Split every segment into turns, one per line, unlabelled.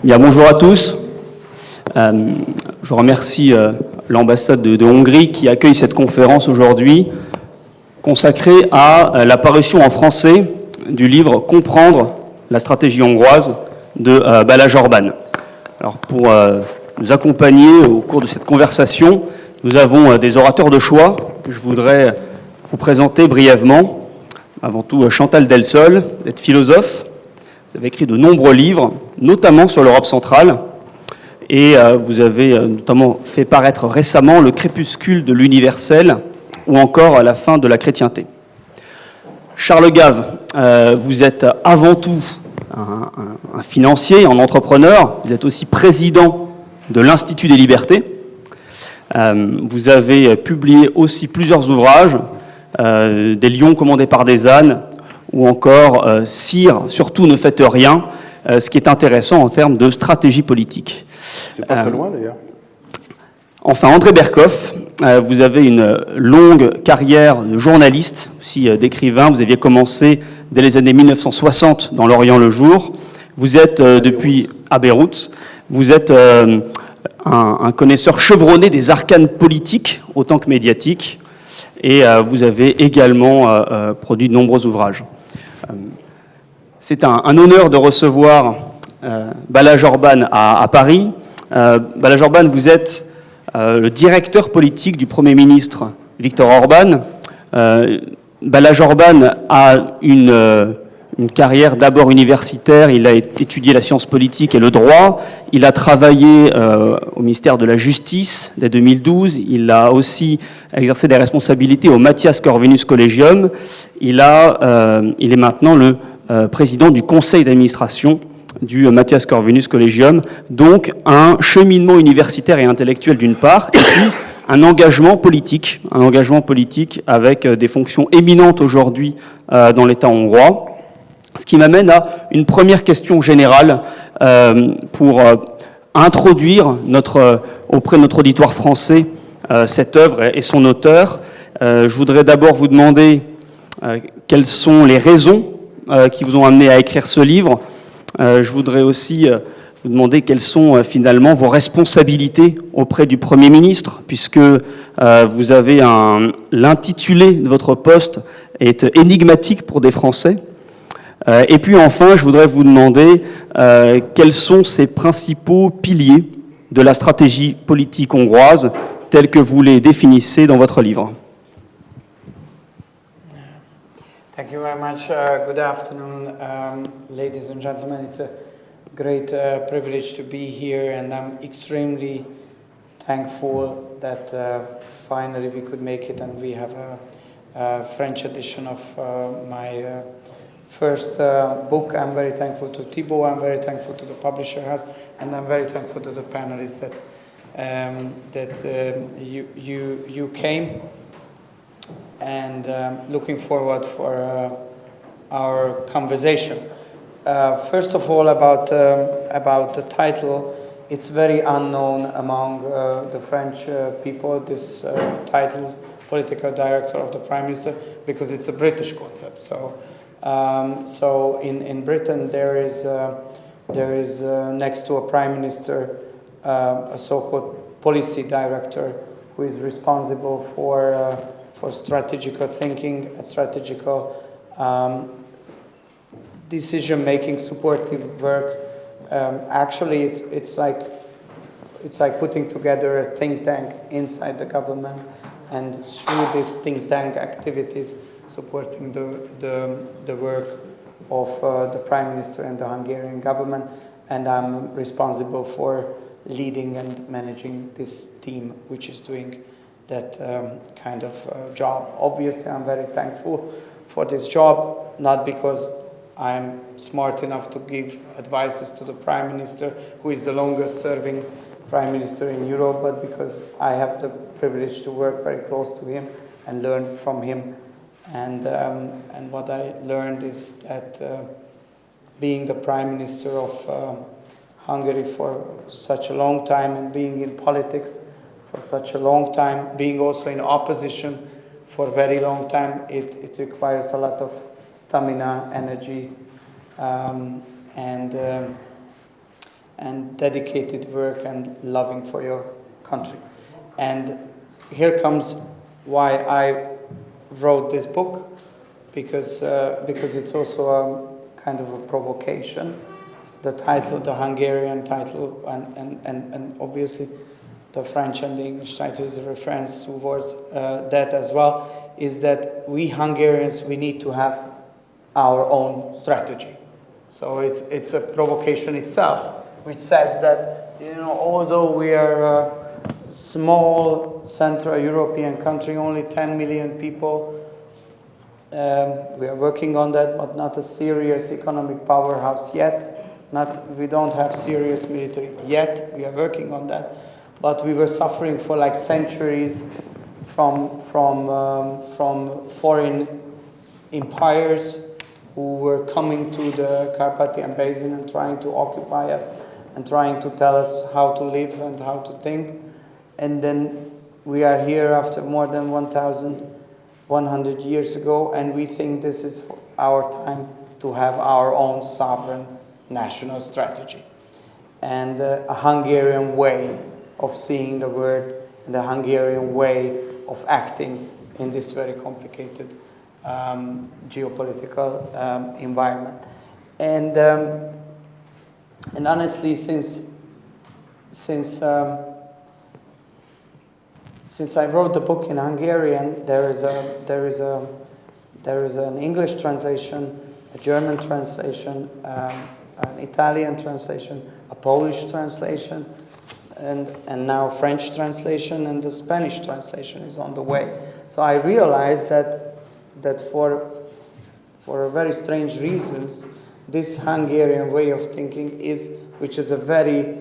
Bien, bonjour à tous. Je remercie l'ambassade de Hongrie qui accueille cette conférence aujourd'hui consacrée à la parution en français du livre « Comprendre la stratégie hongroise » de Balázs Orbán. Alors pour nous accompagner au cours de cette conversation, nous avons des orateurs de choix que je voudrais vous présenter brièvement. Avant tout, Chantal Delsol, vous êtes philosophe, vous avez écrit de nombreux livres, notamment sur l'Europe centrale, et vous avez notamment fait paraître récemment Le crépuscule de l'universel ou encore La fin de la chrétienté. Charles Gave, vous êtes avant tout un financier, un entrepreneur, vous êtes aussi président de l'Institut des libertés. Vous avez publié aussi plusieurs ouvrages, des lions commandés par des ânes, ou encore Sire, surtout ne faites rien, ce qui est intéressant en termes de stratégie politique.
C'est pas très loin d'ailleurs.
Enfin, André Berkoff, vous avez une longue carrière de journaliste, aussi d'écrivain. Vous aviez commencé dès les années 1960 dans l'Orient le jour. Vous êtes depuis à Beyrouth. Vous êtes un connaisseur chevronné des arcanes politiques autant que médiatiques. Et vous avez également produit de nombreux ouvrages. C'est un honneur de recevoir Balázs Orbán à Paris. Balázs Orbán, vous êtes le directeur politique du Premier ministre Viktor Orbán. Balázs Orbán a une carrière d'abord universitaire, il a étudié la science politique et le droit, il a travaillé au ministère de la Justice dès 2012, il a aussi exercé des responsabilités au Matthias Corvinus Collegium, il est maintenant le président du conseil d'administration du Matthias Corvinus Collegium, donc un cheminement universitaire et intellectuel d'une part, et puis un engagement politique avec des fonctions éminentes aujourd'hui dans l'État hongrois. Ce qui m'amène à une première question générale pour introduire auprès de notre auditoire français cette œuvre et son auteur. Je voudrais d'abord vous demander quelles sont les raisons qui vous ont amené à écrire ce livre. Je voudrais aussi vous demander quelles sont finalement vos responsabilités auprès du Premier ministre, puisque vous avez l'intitulé de votre poste est énigmatique pour des Français. Et puis enfin, je voudrais vous demander quels sont ces principaux piliers de la stratégie politique hongroise telle que vous les définissez dans votre livre.
Thank you very much. Good afternoon, ladies and gentlemen. It's a great privilege to be here, and I'm extremely thankful that finally we could make it, and we have a French edition of my first book. I'm very thankful to Thibaut, I'm very thankful to the publisher house, and I'm very thankful to the panelists that you came, and looking forward for our conversation. First of all, about the title, it's very unknown among the French people, this title, Political Director of the Prime Minister, because it's a British concept. So in Britain there is next to a prime minister a so-called policy director who is responsible for strategical thinking and strategical decision-making, supportive work. Actually, it's like putting together a think tank inside the government, and through these think tank activities, supporting the work of the Prime Minister and the Hungarian government, and I'm responsible for leading and managing this team which is doing that kind of job. Obviously, I'm very thankful for this job, not because I'm smart enough to give advices to the Prime Minister, who is the longest serving Prime Minister in Europe, but because I have the privilege to work very close to him and learn from him. And what I learned is that being the Prime Minister of Hungary for such a long time, and being in politics for such a long time, being also in opposition for a very long time, it requires a lot of stamina, energy, and and dedicated work and loving for your country. And here comes why I wrote this book, because it's also a kind of a provocation. The title, the Hungarian title, and obviously the French and the English title is a reference towards that as well, is that we Hungarians, we need to have our own strategy. So it's a provocation itself, which says that, you know, although we are a small Central European country, only 10 million people, we are working on that, but not a serious economic powerhouse yet. We don't have serious military yet. We are working on that, but we were suffering for like centuries from foreign empires who were coming to the Carpathian Basin and trying to occupy us and trying to tell us how to live and how to think. And then we are here after more than 1,100 years ago, and we think this is our time to have our own sovereign national strategy and a Hungarian way of seeing the world and a Hungarian way of acting in this very complicated geopolitical environment. And honestly, since I wrote the book in Hungarian, there is an English translation, a German translation, an Italian translation, a Polish translation, and now French translation, and the Spanish translation is on the way. So I realized that for very strange reasons, this Hungarian way of thinking which is a very,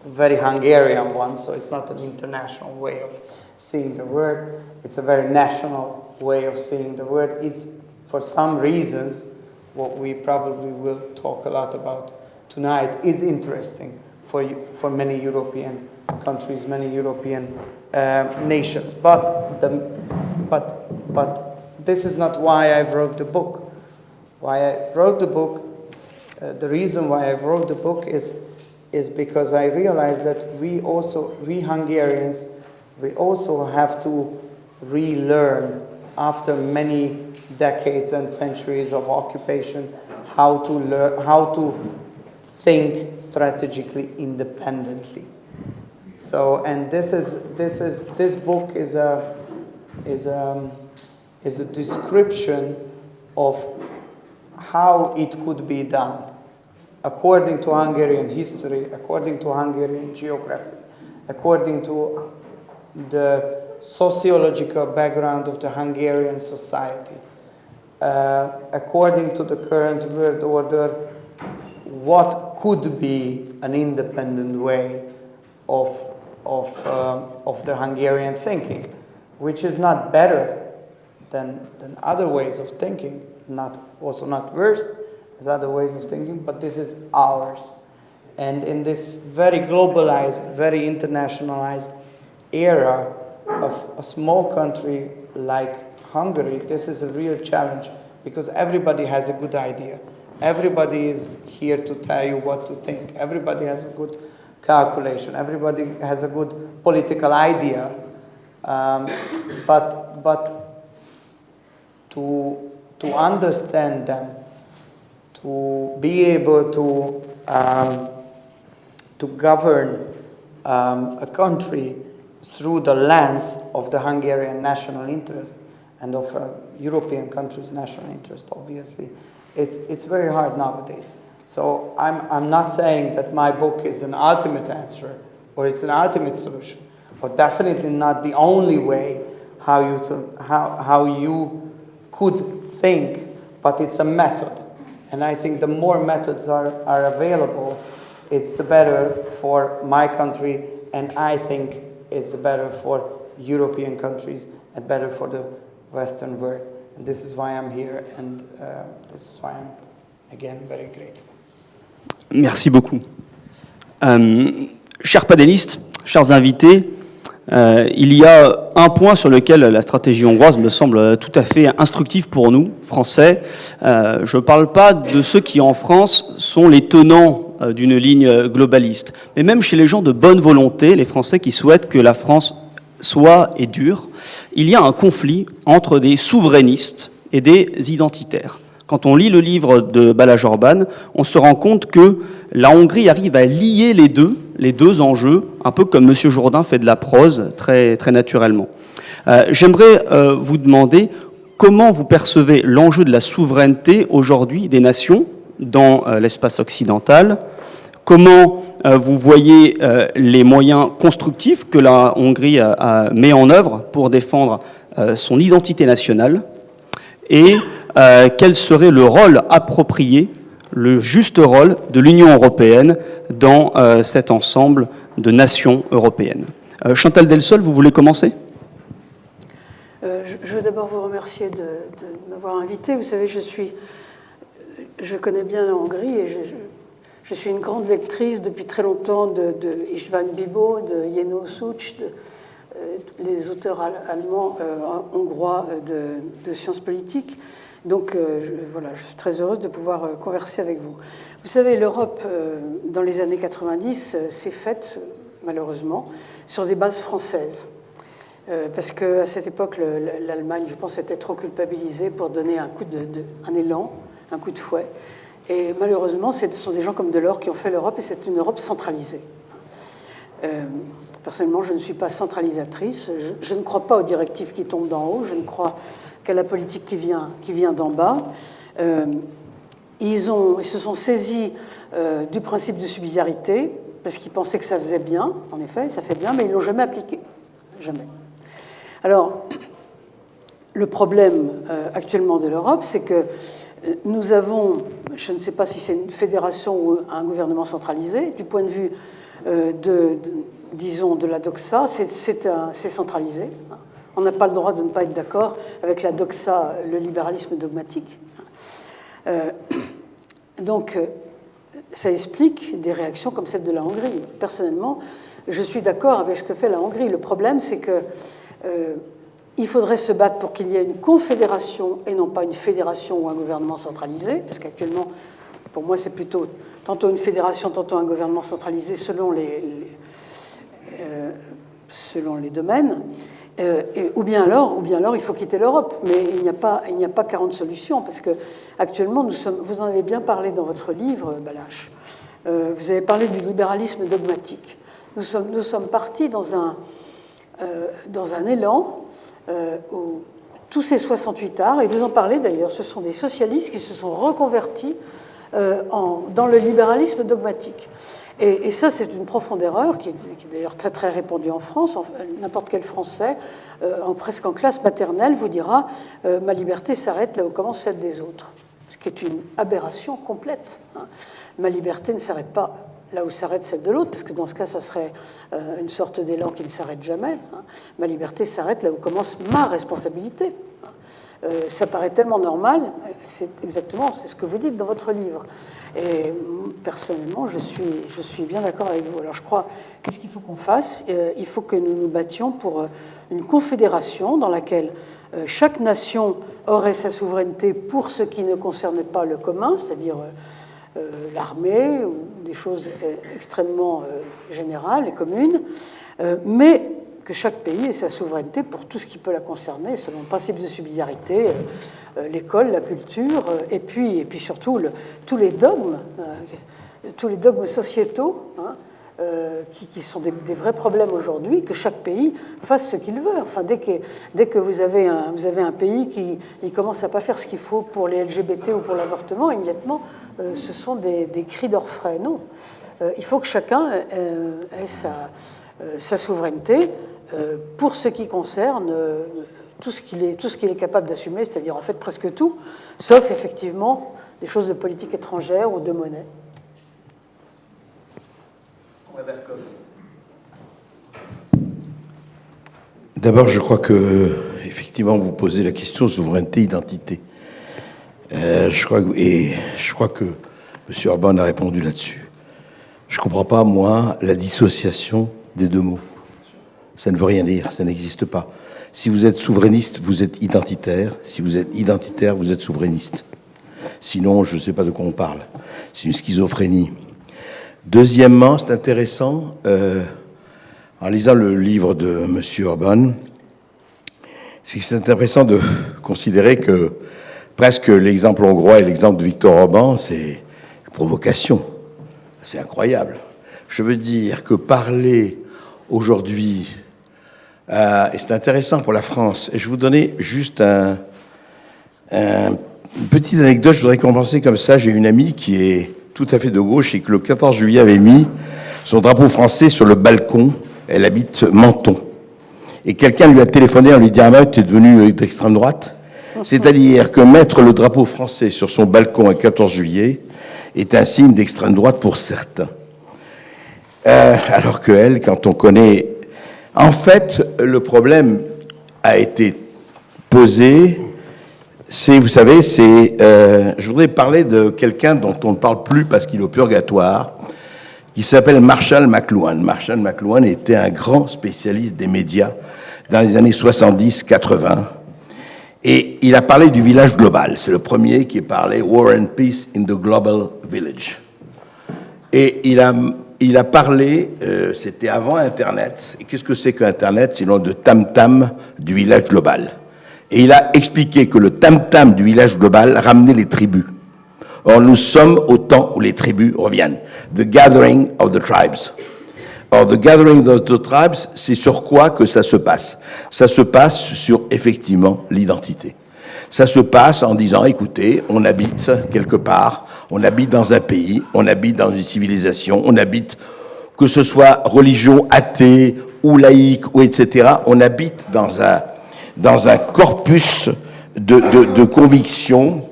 very Hungarian one, so it's not an international way of seeing the world, it's a very national way of seeing the world. It's, for some reasons, what we probably will talk a lot about tonight, is interesting for many European countries, many European nations. But this is not why I wrote the book. Why I wrote the book, the reason why I wrote the book is because I realized that we Hungarians, we also have to relearn after many decades and centuries of occupation how to think strategically independently. So, and this book is a description of how it could be done according to Hungarian history, according to Hungarian geography, according to the sociological background of the Hungarian society, according to the current world order, what could be an independent way of the Hungarian thinking, which is not better than other ways of thinking, also not worse as other ways of thinking, but this is ours. And in this very globalized, very internationalized era of a small country like Hungary, this is a real challenge, because everybody has a good idea. Everybody is here to tell you what to think. Everybody has a good calculation. Everybody has a good political idea. But to understand them, to be able to govern a country through the lens of the Hungarian national interest and of a European country's national interest, obviously, it's very hard nowadays. So I'm not saying that my book is an ultimate answer or it's an ultimate solution, or definitely not the only way how you could think, but it's a method. And I think the more methods are available, it's the better for my country, and I think it's better for European countries and better for the Western world. And this is why I'm here, and this is why I'm, again, very grateful.
Merci beaucoup. Chers panélistes, chers invités, il y a un point sur lequel la stratégie hongroise me semble tout à fait instructive pour nous, Français. Je ne parle pas de ceux qui, en France, sont les tenants d'une ligne globaliste. Mais même chez les gens de bonne volonté, les Français qui souhaitent que la France soit et dure, il y a un conflit entre des souverainistes et des identitaires. Quand on lit le livre de Balázs Orbán, on se rend compte que la Hongrie arrive à lier les deux enjeux, un peu comme M. Jourdain fait de la prose, très, très naturellement. J'aimerais vous demander comment vous percevez l'enjeu de la souveraineté aujourd'hui des nations dans l'espace occidental. Comment vous voyez les moyens constructifs que la Hongrie met en œuvre pour défendre son identité nationale et quel serait le rôle approprié, le juste rôle de l'Union européenne dans cet ensemble de nations européennes. Chantal Delsol, vous voulez commencer ?
Je veux d'abord vous remercier de m'avoir invité. Vous savez, je connais bien la Hongrie et je suis une grande lectrice depuis très longtemps de István Bibó, de Jenő Szűcs, les auteurs allemands, hongrois de sciences politiques. Donc voilà, je suis très heureuse de pouvoir converser avec vous. Vous savez, l'Europe, dans les années 90, s'est faite, malheureusement, sur des bases françaises. Parce qu'à cette époque, l'Allemagne, je pense, était trop culpabilisée pour donner un élan, un coup de fouet. Et malheureusement, ce sont des gens comme Delors qui ont fait l'Europe, et c'est une Europe centralisée. Personnellement, je ne suis pas centralisatrice. Je ne crois pas aux directives qui tombent d'en haut. Je ne crois qu'à la politique qui vient d'en bas. Ils se sont saisis du principe de subsidiarité, parce qu'ils pensaient que ça faisait bien, en effet, ça fait bien, mais ils ne l'ont jamais appliqué. Jamais. Alors, le problème actuellement de l'Europe, c'est que nous avons, je ne sais pas si c'est une fédération ou un gouvernement centralisé, du point de vue disons, de la doxa, c'est centralisé. On n'a pas le droit de ne pas être d'accord avec la doxa, le libéralisme dogmatique. Donc, ça explique des réactions comme celle de la Hongrie. Personnellement, je suis d'accord avec ce que fait la Hongrie. Le problème, c'est que il faudrait se battre pour qu'il y ait une confédération et non pas une fédération ou un gouvernement centralisé, parce qu'actuellement, pour moi, c'est plutôt tantôt une fédération, tantôt un gouvernement centralisé selon les domaines. Ou bien alors, il faut quitter l'Europe. Mais il n'y a pas 40 solutions, parce que actuellement, vous en avez bien parlé dans votre livre, Balázs. Vous avez parlé du libéralisme dogmatique. Nous sommes partis dans un élan où tous ces 68 arts, et vous en parlez d'ailleurs, ce sont des socialistes qui se sont reconvertis dans le libéralisme dogmatique. Et ça, c'est une profonde erreur qui est d'ailleurs très très répandue en France. N'importe quel Français, presque en classe maternelle, vous dira ma liberté s'arrête là où commence celle des autres, ce qui est une aberration complète. Ma liberté ne s'arrête pas là où s'arrête celle de l'autre, parce que dans ce cas, ça serait une sorte d'élan qui ne s'arrête jamais. Ma liberté s'arrête là où commence ma responsabilité. Ça paraît tellement normal, c'est ce que vous dites dans votre livre. Et personnellement, je suis bien d'accord avec vous. Alors je crois, qu'est-ce qu'il faut qu'on fasse ? Il faut que nous nous battions pour une confédération dans laquelle chaque nation aurait sa souveraineté pour ce qui ne concernait pas le commun, c'est-à-dire l'armée ou des choses extrêmement générales et communes, mais que chaque pays ait sa souveraineté pour tout ce qui peut la concerner, selon le principe de subsidiarité, l'école, la culture, et puis surtout tous les dogmes sociétaux, qui sont des vrais problèmes aujourd'hui, que chaque pays fasse ce qu'il veut. Enfin, dès que vous avez un pays qui commence à pas faire ce qu'il faut pour les LGBT ou pour l'avortement, immédiatement, ce sont des cris d'orfraie. Non, il faut que chacun ait sa souveraineté pour ce qui concerne tout ce qu'il est capable d'assumer, c'est-à-dire en fait presque tout, sauf effectivement des choses de politique étrangère ou de monnaie.
D'abord, je crois que effectivement vous posez la question souveraineté-identité. Je crois que M. Orbán a répondu là-dessus. Je ne comprends pas, moi, la dissociation des deux mots. Ça ne veut rien dire, ça n'existe pas. Si vous êtes souverainiste, vous êtes identitaire. Si vous êtes identitaire, vous êtes souverainiste. Sinon, je ne sais pas de quoi on parle. C'est une schizophrénie. Deuxièmement, c'est intéressant, en lisant le livre de M. Orban, c'est intéressant de considérer que presque l'exemple hongrois et l'exemple de Viktor Orban, c'est une provocation. C'est incroyable. Je veux dire que parler aujourd'hui, et c'est intéressant pour la France, et je vais vous donner juste une petite anecdote, je voudrais commencer comme ça. J'ai une amie qui est tout à fait de gauche et que le 14 juillet avait mis son drapeau français sur le balcon. Elle habite Menton. Et quelqu'un lui a téléphoné en lui disant « Ah, tu es devenu d'extrême droite ?» C'est-à-dire que mettre le drapeau français sur son balcon le 14 juillet est un signe d'extrême droite pour certains. Alors que elle, quand on connaît... En fait, le problème a été posé, vous savez, je voudrais parler de quelqu'un dont on ne parle plus parce qu'il est au purgatoire, qui s'appelle Marshall McLuhan. Marshall McLuhan était un grand spécialiste des médias dans les années 70-80. Et il a parlé du village global. C'est le premier qui a parlé « War and Peace in the Global Village ». Et il a parlé, c'était avant Internet, et qu'est-ce que c'est qu'Internet, sinon de tam-tam du village global. Et il a expliqué que le tam-tam du village global ramenait les tribus. Or, nous sommes au temps où les tribus reviennent. The gathering of the tribes. Or, the gathering of the tribes, c'est sur quoi que ça se passe? Ça se passe sur, effectivement, l'identité. Ça se passe en disant, écoutez, on habite quelque part, on habite dans un pays, on habite dans une civilisation, on habite, que ce soit religion, athée, ou laïque, ou etc., on habite dans un corpus de convictions,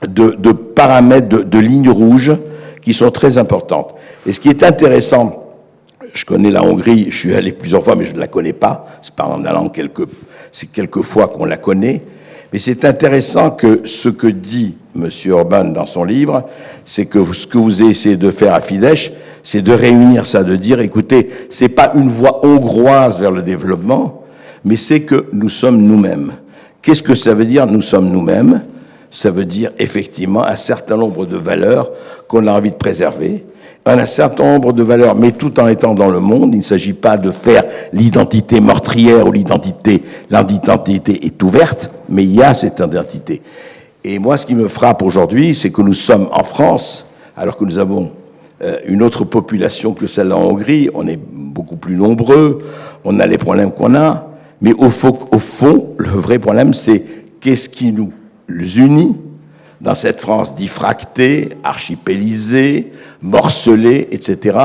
de paramètres, de lignes rouges qui sont très importantes. Et ce qui est intéressant, je connais la Hongrie, je suis allé plusieurs fois, mais je ne la connais pas, c'est pas en allant c'est quelques fois qu'on la connaît, mais c'est intéressant que ce que dit M. Orban dans son livre, c'est que ce que vous essayez de faire à Fidesz, c'est de réunir ça, de dire, écoutez, c'est pas une voie hongroise vers le développement, mais c'est que nous sommes nous-mêmes. Qu'est-ce que ça veut dire, nous sommes nous-mêmes? Ça veut dire, effectivement, un certain nombre de valeurs qu'on a envie de préserver, un certain nombre de valeurs, mais tout en étant dans le monde. Il ne s'agit pas de faire l'identité meurtrière ou l'identité est ouverte, mais il y a cette identité. Et moi, ce qui me frappe aujourd'hui, c'est que nous sommes en France, alors que nous avons une autre population que celle en Hongrie, on est beaucoup plus nombreux, on a les problèmes qu'on a, mais au fond, le vrai problème, c'est qu'est-ce qui nous unit dans cette France diffractée, archipélisée, morcelée, etc.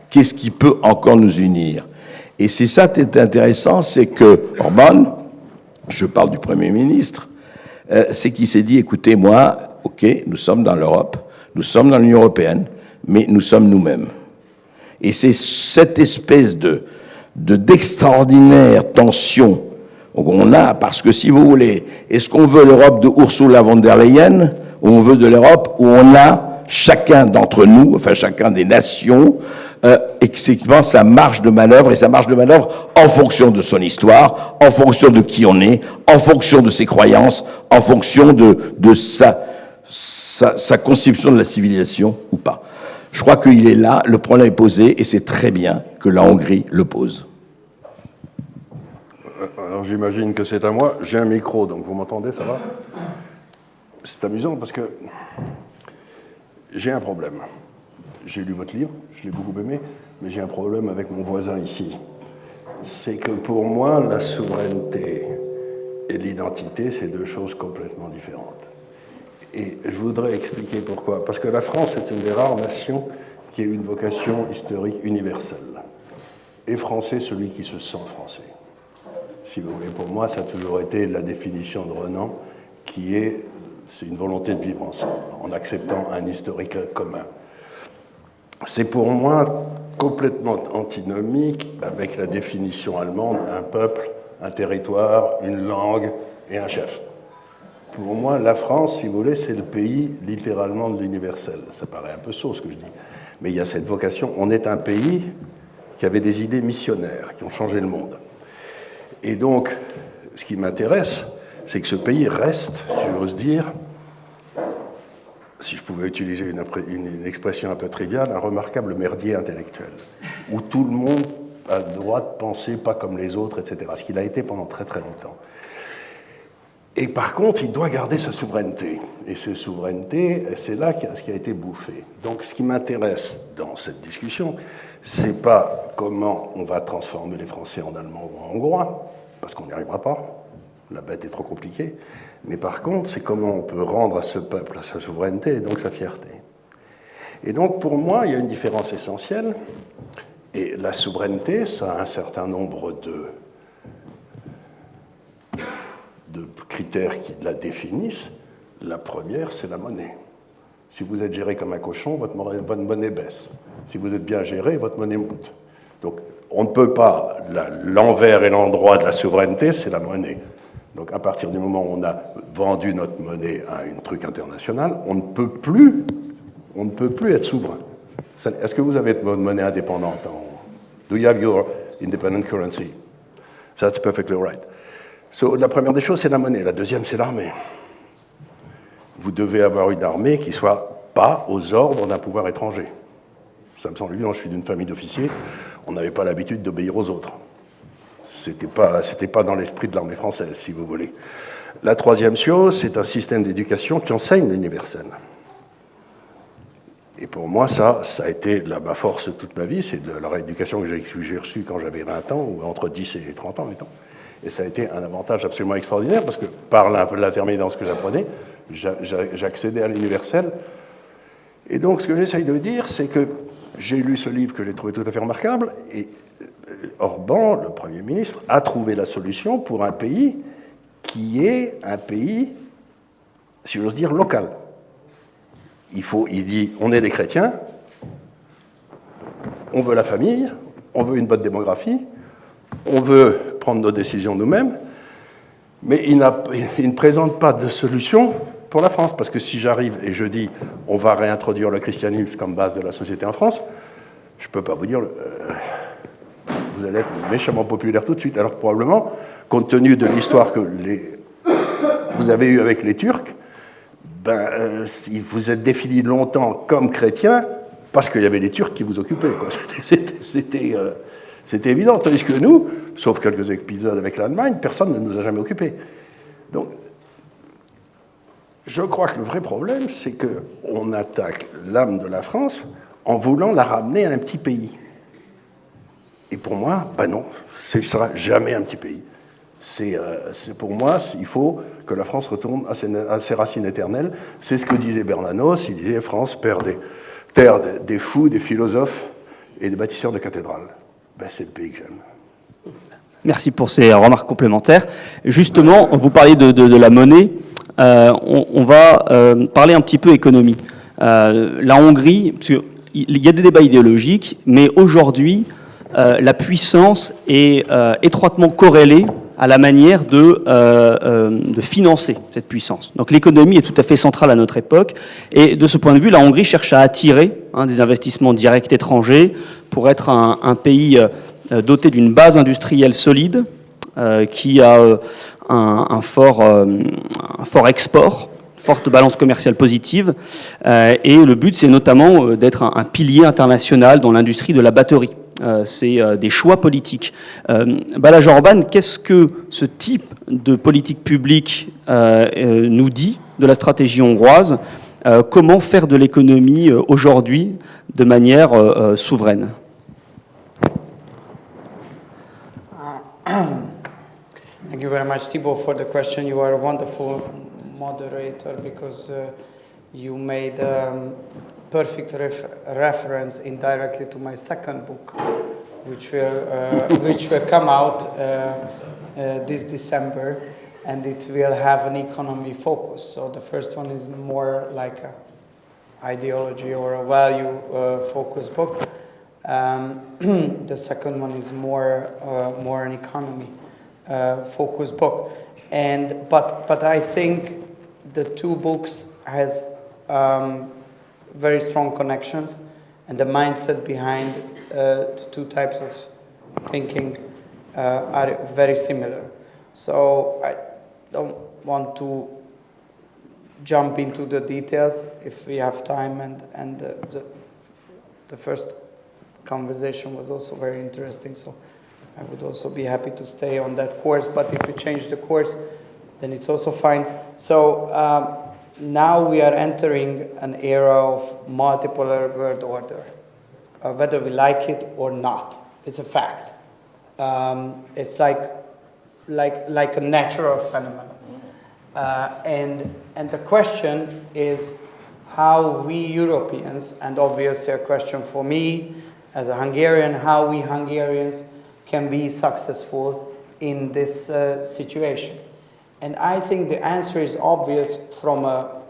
Qu'est-ce qui peut encore nous unir? Et c'est ça qui est intéressant, c'est que Orban, je parle du Premier ministre, c'est qu'il s'est dit, écoutez, moi, ok, nous sommes dans l'Europe, nous sommes dans l'Union européenne, mais nous sommes nous-mêmes. Et c'est cette espèce d'extraordinaire tension qu'on a, parce que si vous voulez, est-ce qu'on veut l'Europe de Ursula von der Leyen, ou on veut de l'Europe où on a chacun d'entre nous, enfin chacun des nations, effectivement sa marge de manœuvre, et sa marge de manœuvre en fonction de son histoire, en fonction de qui on est, en fonction de ses croyances, en fonction de sa conception de la civilisation ou pas. Je crois qu'il est là, le problème est posé, et c'est très bien que la Hongrie le pose.
Alors j'imagine que c'est à moi. J'ai un micro, donc vous m'entendez, ça va? C'est amusant parce que j'ai un problème. J'ai lu votre livre, je l'ai beaucoup aimé, mais j'ai un problème avec mon voisin ici. C'est que pour moi, la souveraineté et l'identité, c'est deux choses complètement différentes. Et je voudrais expliquer pourquoi. Parce que la France est une des rares nations qui a une vocation historique universelle. Et français, celui qui se sent français. Si vous voulez, pour moi, ça a toujours été la définition de Renan, c'est une volonté de vivre ensemble, en acceptant un historique commun. C'est pour moi complètement antinomique avec la définition allemande, un peuple, un territoire, une langue et un chef. Pour moi, la France, si vous voulez, c'est le pays littéralement de l'universel. Ça paraît un peu sot ce que je dis, mais il y a cette vocation. On est un pays qui avait des idées missionnaires, qui ont changé le monde. Et donc, ce qui m'intéresse, c'est que ce pays reste, si j'ose dire, si je pouvais utiliser une expression un peu triviale, un remarquable merdier intellectuel, où tout le monde a le droit de penser pas comme les autres, etc., ce qu'il a été pendant très très longtemps. Et par contre, il doit garder sa souveraineté. Et cette souveraineté, c'est là ce qui a été bouffé. Donc ce qui m'intéresse dans cette discussion, c'est pas comment on va transformer les Français en Allemands ou en Hongrois, parce qu'on n'y arrivera pas, la bête est trop compliquée, mais par contre, c'est comment on peut rendre à ce peuple sa souveraineté et donc sa fierté. Et donc pour moi, il y a une différence essentielle, et la souveraineté, ça a un certain nombre de critères qui la définissent. La première, c'est la monnaie. Si vous êtes géré comme un cochon, votre monnaie baisse. Si vous êtes bien géré, votre monnaie monte. Donc, on ne peut pas, l'envers et l'endroit de la souveraineté, c'est la monnaie. Donc, à partir du moment où on a vendu notre monnaie à un truc international, on ne peut plus être souverain. Est-ce que vous avez votre monnaie indépendante? Do you have your independent currency? That's perfectly right. So, la première des choses, c'est la monnaie. La deuxième, c'est l'armée. Vous devez avoir une armée qui ne soit pas aux ordres d'un pouvoir étranger. Ça me semble évident, je suis d'une famille d'officiers, on n'avait pas l'habitude d'obéir aux autres. C'était pas dans l'esprit de l'armée française, si vous voulez. La troisième chose, c'est un système d'éducation qui enseigne l'universel. Et pour moi, ça a été ma force toute ma vie, c'est de la rééducation que j'ai reçue quand j'avais 20 ans, ou entre 10 et 30 ans, mettons. Et ça a été un avantage absolument extraordinaire, parce que par l'intermédiaire de ce que j'apprenais, j'accédais à l'universel. Et donc, ce que j'essaye de dire, c'est que j'ai lu ce livre que j'ai trouvé tout à fait remarquable, et Orban, le Premier ministre, a trouvé la solution pour un pays qui est un pays, si j'ose dire, local. Il dit, on est des chrétiens, on veut la famille, on veut une bonne démographie, on veut prendre nos décisions nous-mêmes, mais il ne présente pas de solution pour la France, parce que si j'arrive et je dis on va réintroduire le christianisme comme base de la société en France, je ne peux pas vous dire vous allez être méchamment populaire tout de suite. Alors probablement, compte tenu de l'histoire que vous avez eue avec les Turcs, si vous êtes défini longtemps comme chrétien, parce qu'il y avait les Turcs qui vous occupaient, quoi. C'était évident, tandis que nous, sauf quelques épisodes avec l'Allemagne, personne ne nous a jamais occupés. Donc, je crois que le vrai problème, c'est qu'on attaque l'âme de la France en voulant la ramener à un petit pays. Et pour moi, non, ce ne sera jamais un petit pays. Pour moi, il faut que la France retourne à ses racines éternelles. C'est ce que disait Bernanos, il disait « France, terre des fous, des philosophes et des bâtisseurs de cathédrales ». C'est le pays que j'aime.
Merci pour ces remarques complémentaires. Justement, vous parliez de la monnaie. On va parler un petit peu économie. La Hongrie, parce qu'il y a des débats idéologiques, mais aujourd'hui, la puissance est étroitement corrélée à la manière de financer cette puissance. Donc l'économie est tout à fait centrale à notre époque, et de ce point de vue, la Hongrie cherche à attirer des investissements directs étrangers pour être un pays doté d'une base industrielle solide, qui a un fort export, forte balance commerciale positive, et le but, c'est notamment d'être un pilier international dans l'industrie de la batterie. C'est des choix politiques. Balázs Orbán, qu'est-ce que ce type de politique publique nous dit de la stratégie hongroise? Comment faire de l'économie aujourd'hui de manière souveraine?
Thank you very much, Thibault, for the question. You are a wonderful moderator because you made perfect reference indirectly to my second book, which will come out this December, and it will have an economy focus. So the first one is more like an ideology or a value focus book. The second one is more an economy focus book, but I think the two books has very strong connections, and the mindset behind the two types of thinking are very similar. So I don't want to jump into the details if we have time, and the first conversation was also very interesting, so I would also be happy to stay on that course, but if we change the course, then it's also fine. So now we are entering an era of multipolar world order, whether we like it or not. It's a fact. It's like a natural phenomenon. And the question is how we Europeans, and obviously a question for me as a Hungarian, how we Hungarians can be successful in this situation. And I think the answer is obvious from a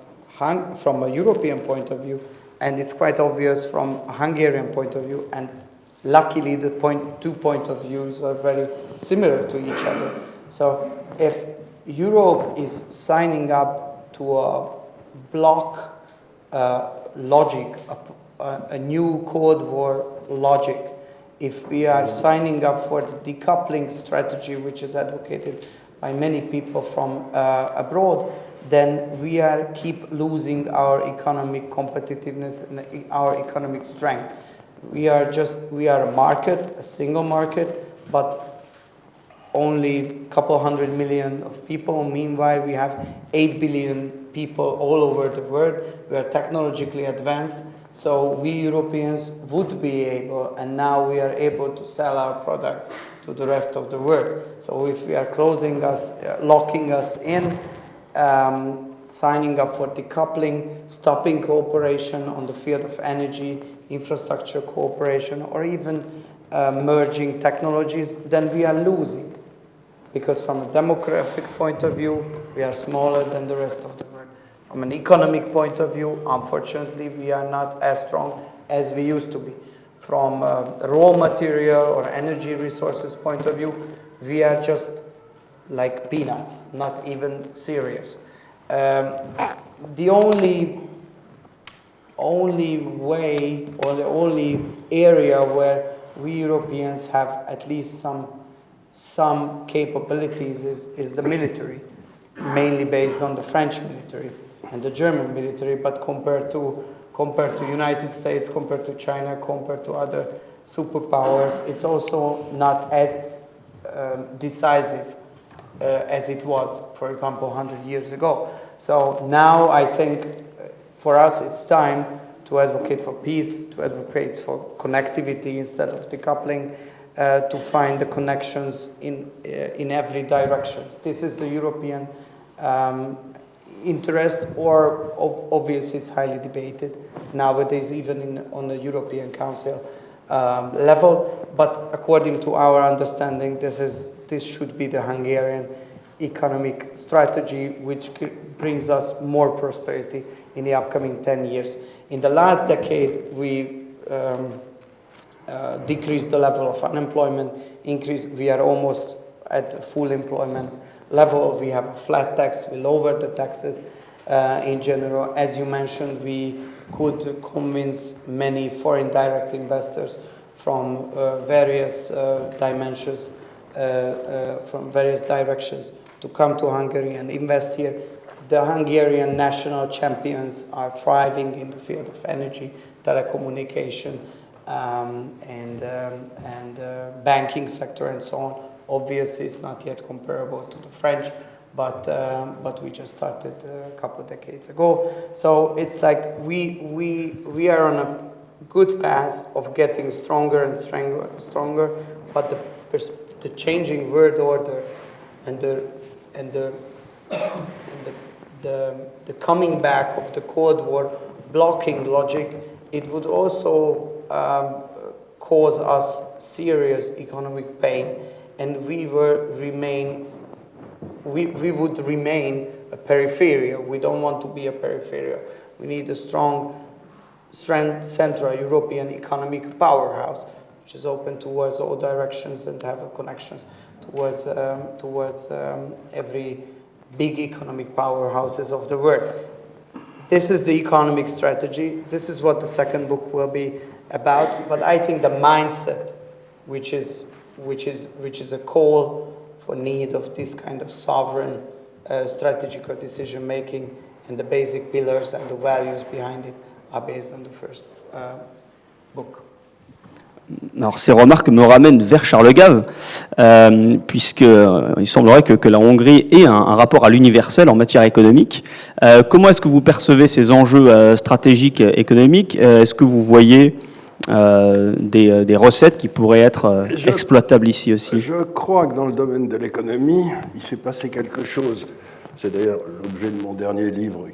European point of view, and it's quite obvious from a Hungarian point of view, and luckily the two point of views are very similar to each other. So if Europe is signing up to a block logic, a new Cold War logic, if we are signing up for the decoupling strategy, which is advocated by many people from abroad, then we keep losing our economic competitiveness and our economic strength. We are a market, a single market, but only a couple 100 million of people. Meanwhile, we have 8 billion people all over the world. We are technologically advanced, so we Europeans would be able, and now we are able to sell our products to the rest of the world. So if we are closing us, locking us in, signing up for decoupling, stopping cooperation on the field of energy, infrastructure cooperation, or even merging technologies, then we are losing. Because from a demographic point of view, we are smaller than the rest of the world. From an economic point of view, unfortunately, we are not as strong as we used to be. From a raw material or energy resources point of view, we are just like peanuts, not even serious. The only way, or the only area where we Europeans have at least some capabilities is the military, mainly based on the French military and the German military, but compared to United States, compared to China, compared to other superpowers, it's also not as decisive as it was, for example, 100 years ago. So now I think for us it's time to advocate for peace, to advocate for connectivity instead of decoupling, to find the connections in every direction. This is the European interest, or obviously it's highly debated nowadays, even on the European Council level. But according to our understanding, this should be the Hungarian economic strategy, which brings us more prosperity in the upcoming 10 years. In the last decade, we decreased the level of unemployment, we are almost at full employment level. We have a flat tax, we lowered the taxes in general. As you mentioned, we could convince many foreign direct investors from various dimensions, from various directions to come to Hungary and invest here. The Hungarian national champions are thriving in the field of energy, telecommunication, and banking sector and so on. Obviously, it's not yet comparable to the French, but we just started a couple of decades ago. So it's like we are on a good path of getting stronger and stronger, but the changing world order and the coming back of the Cold War blocking logic, it would also cause us serious economic pain, and we would remain a peripheria. We don't want to be a peripheria. We need a strong Central European economic powerhouse, which is open towards all directions and have connections towards every big economic powerhouses of the world. This is the economic strategy. This is what the second book will be about. But I think the mindset, which is a call for need of this kind of sovereign strategic decision making, and the basic pillars and the values behind it are based on the first book.
Alors, ces remarques me ramènent vers Charles Gave, puisqu'il semblerait que la Hongrie ait un rapport à l'universel en matière économique. Comment est-ce que vous percevez ces enjeux stratégiques économiques? Est-ce que vous voyez des recettes qui pourraient être exploitables ici aussi?
Je crois que dans le domaine de l'économie, il s'est passé quelque chose. C'est d'ailleurs l'objet de mon dernier livre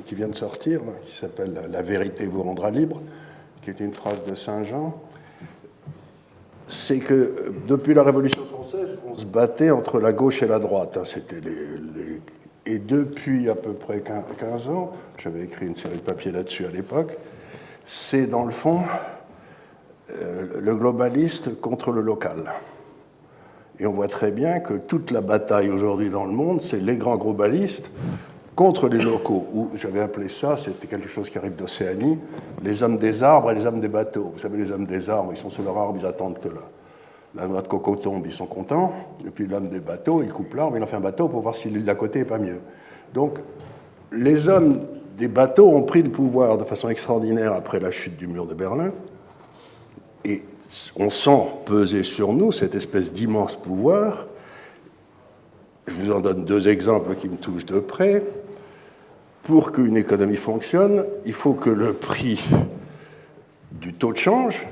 qui vient de sortir, là, qui s'appelle « La vérité vous rendra libre », qui est une phrase de Saint Jean. C'est que depuis la Révolution française, on se battait entre la gauche et la droite. C'était Et depuis à peu près 15 ans, j'avais écrit une série de papiers là-dessus à l'époque, c'est dans le fond le globaliste contre le local. Et on voit très bien que toute la bataille aujourd'hui dans le monde, c'est les grands globalistes contre les locaux, ou j'avais appelé ça, c'était quelque chose qui arrive d'Océanie, les hommes des arbres et les hommes des bateaux. Vous savez, les hommes des arbres, ils sont sur leur arbre, ils attendent que la noix de coco tombe, ils sont contents, et puis l'homme des bateaux, il coupe l'arbre, il en fait un bateau pour voir si l'île d'à côté n'est pas mieux. Donc, les hommes des bateaux ont pris le pouvoir de façon extraordinaire après la chute du mur de Berlin, et on sent peser sur nous cette espèce d'immense pouvoir. Je vous en donne deux exemples qui me touchent de près. Pour qu'une économie fonctionne, il faut que le prix du taux de change,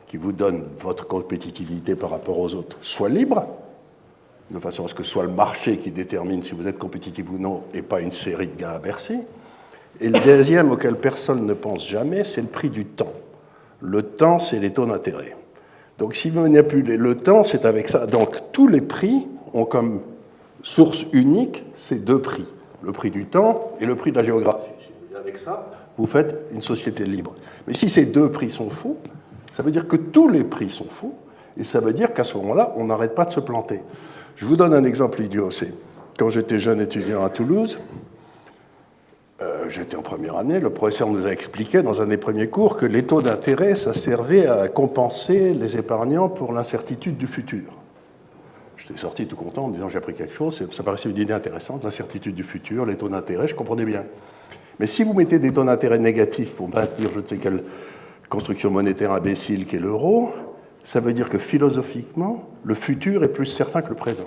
qui vous donne votre compétitivité par rapport aux autres, soit libre, de façon à ce que ce soit le marché qui détermine si vous êtes compétitif ou non, et pas une série de gars à Bercy. Et le deuxième, auquel personne ne pense jamais, c'est le prix du temps. Le temps, c'est les taux d'intérêt. Donc si vous manipulez le temps, c'est avec ça. Donc tous les prix ont comme source unique ces deux prix, le prix du temps et le prix de la géographie. Si vous voulez avec ça, vous faites une société libre. Mais si ces deux prix sont faux, ça veut dire que tous les prix sont faux, et ça veut dire qu'à ce moment-là, on n'arrête pas de se planter. Je vous donne un exemple idiot. C'est quand j'étais jeune étudiant à Toulouse, j'étais en première année, le professeur nous a expliqué dans un des premiers cours que les taux d'intérêt, ça servait à compenser les épargnants pour l'incertitude du futur. J'étais sorti tout content en me disant j'ai appris quelque chose, ça paraissait une idée intéressante, l'incertitude du futur, les taux d'intérêt, je comprenais bien. Mais si vous mettez des taux d'intérêt négatifs pour maintenir je ne sais quelle construction monétaire imbécile qu'est l'euro, ça veut dire que philosophiquement, le futur est plus certain que le présent.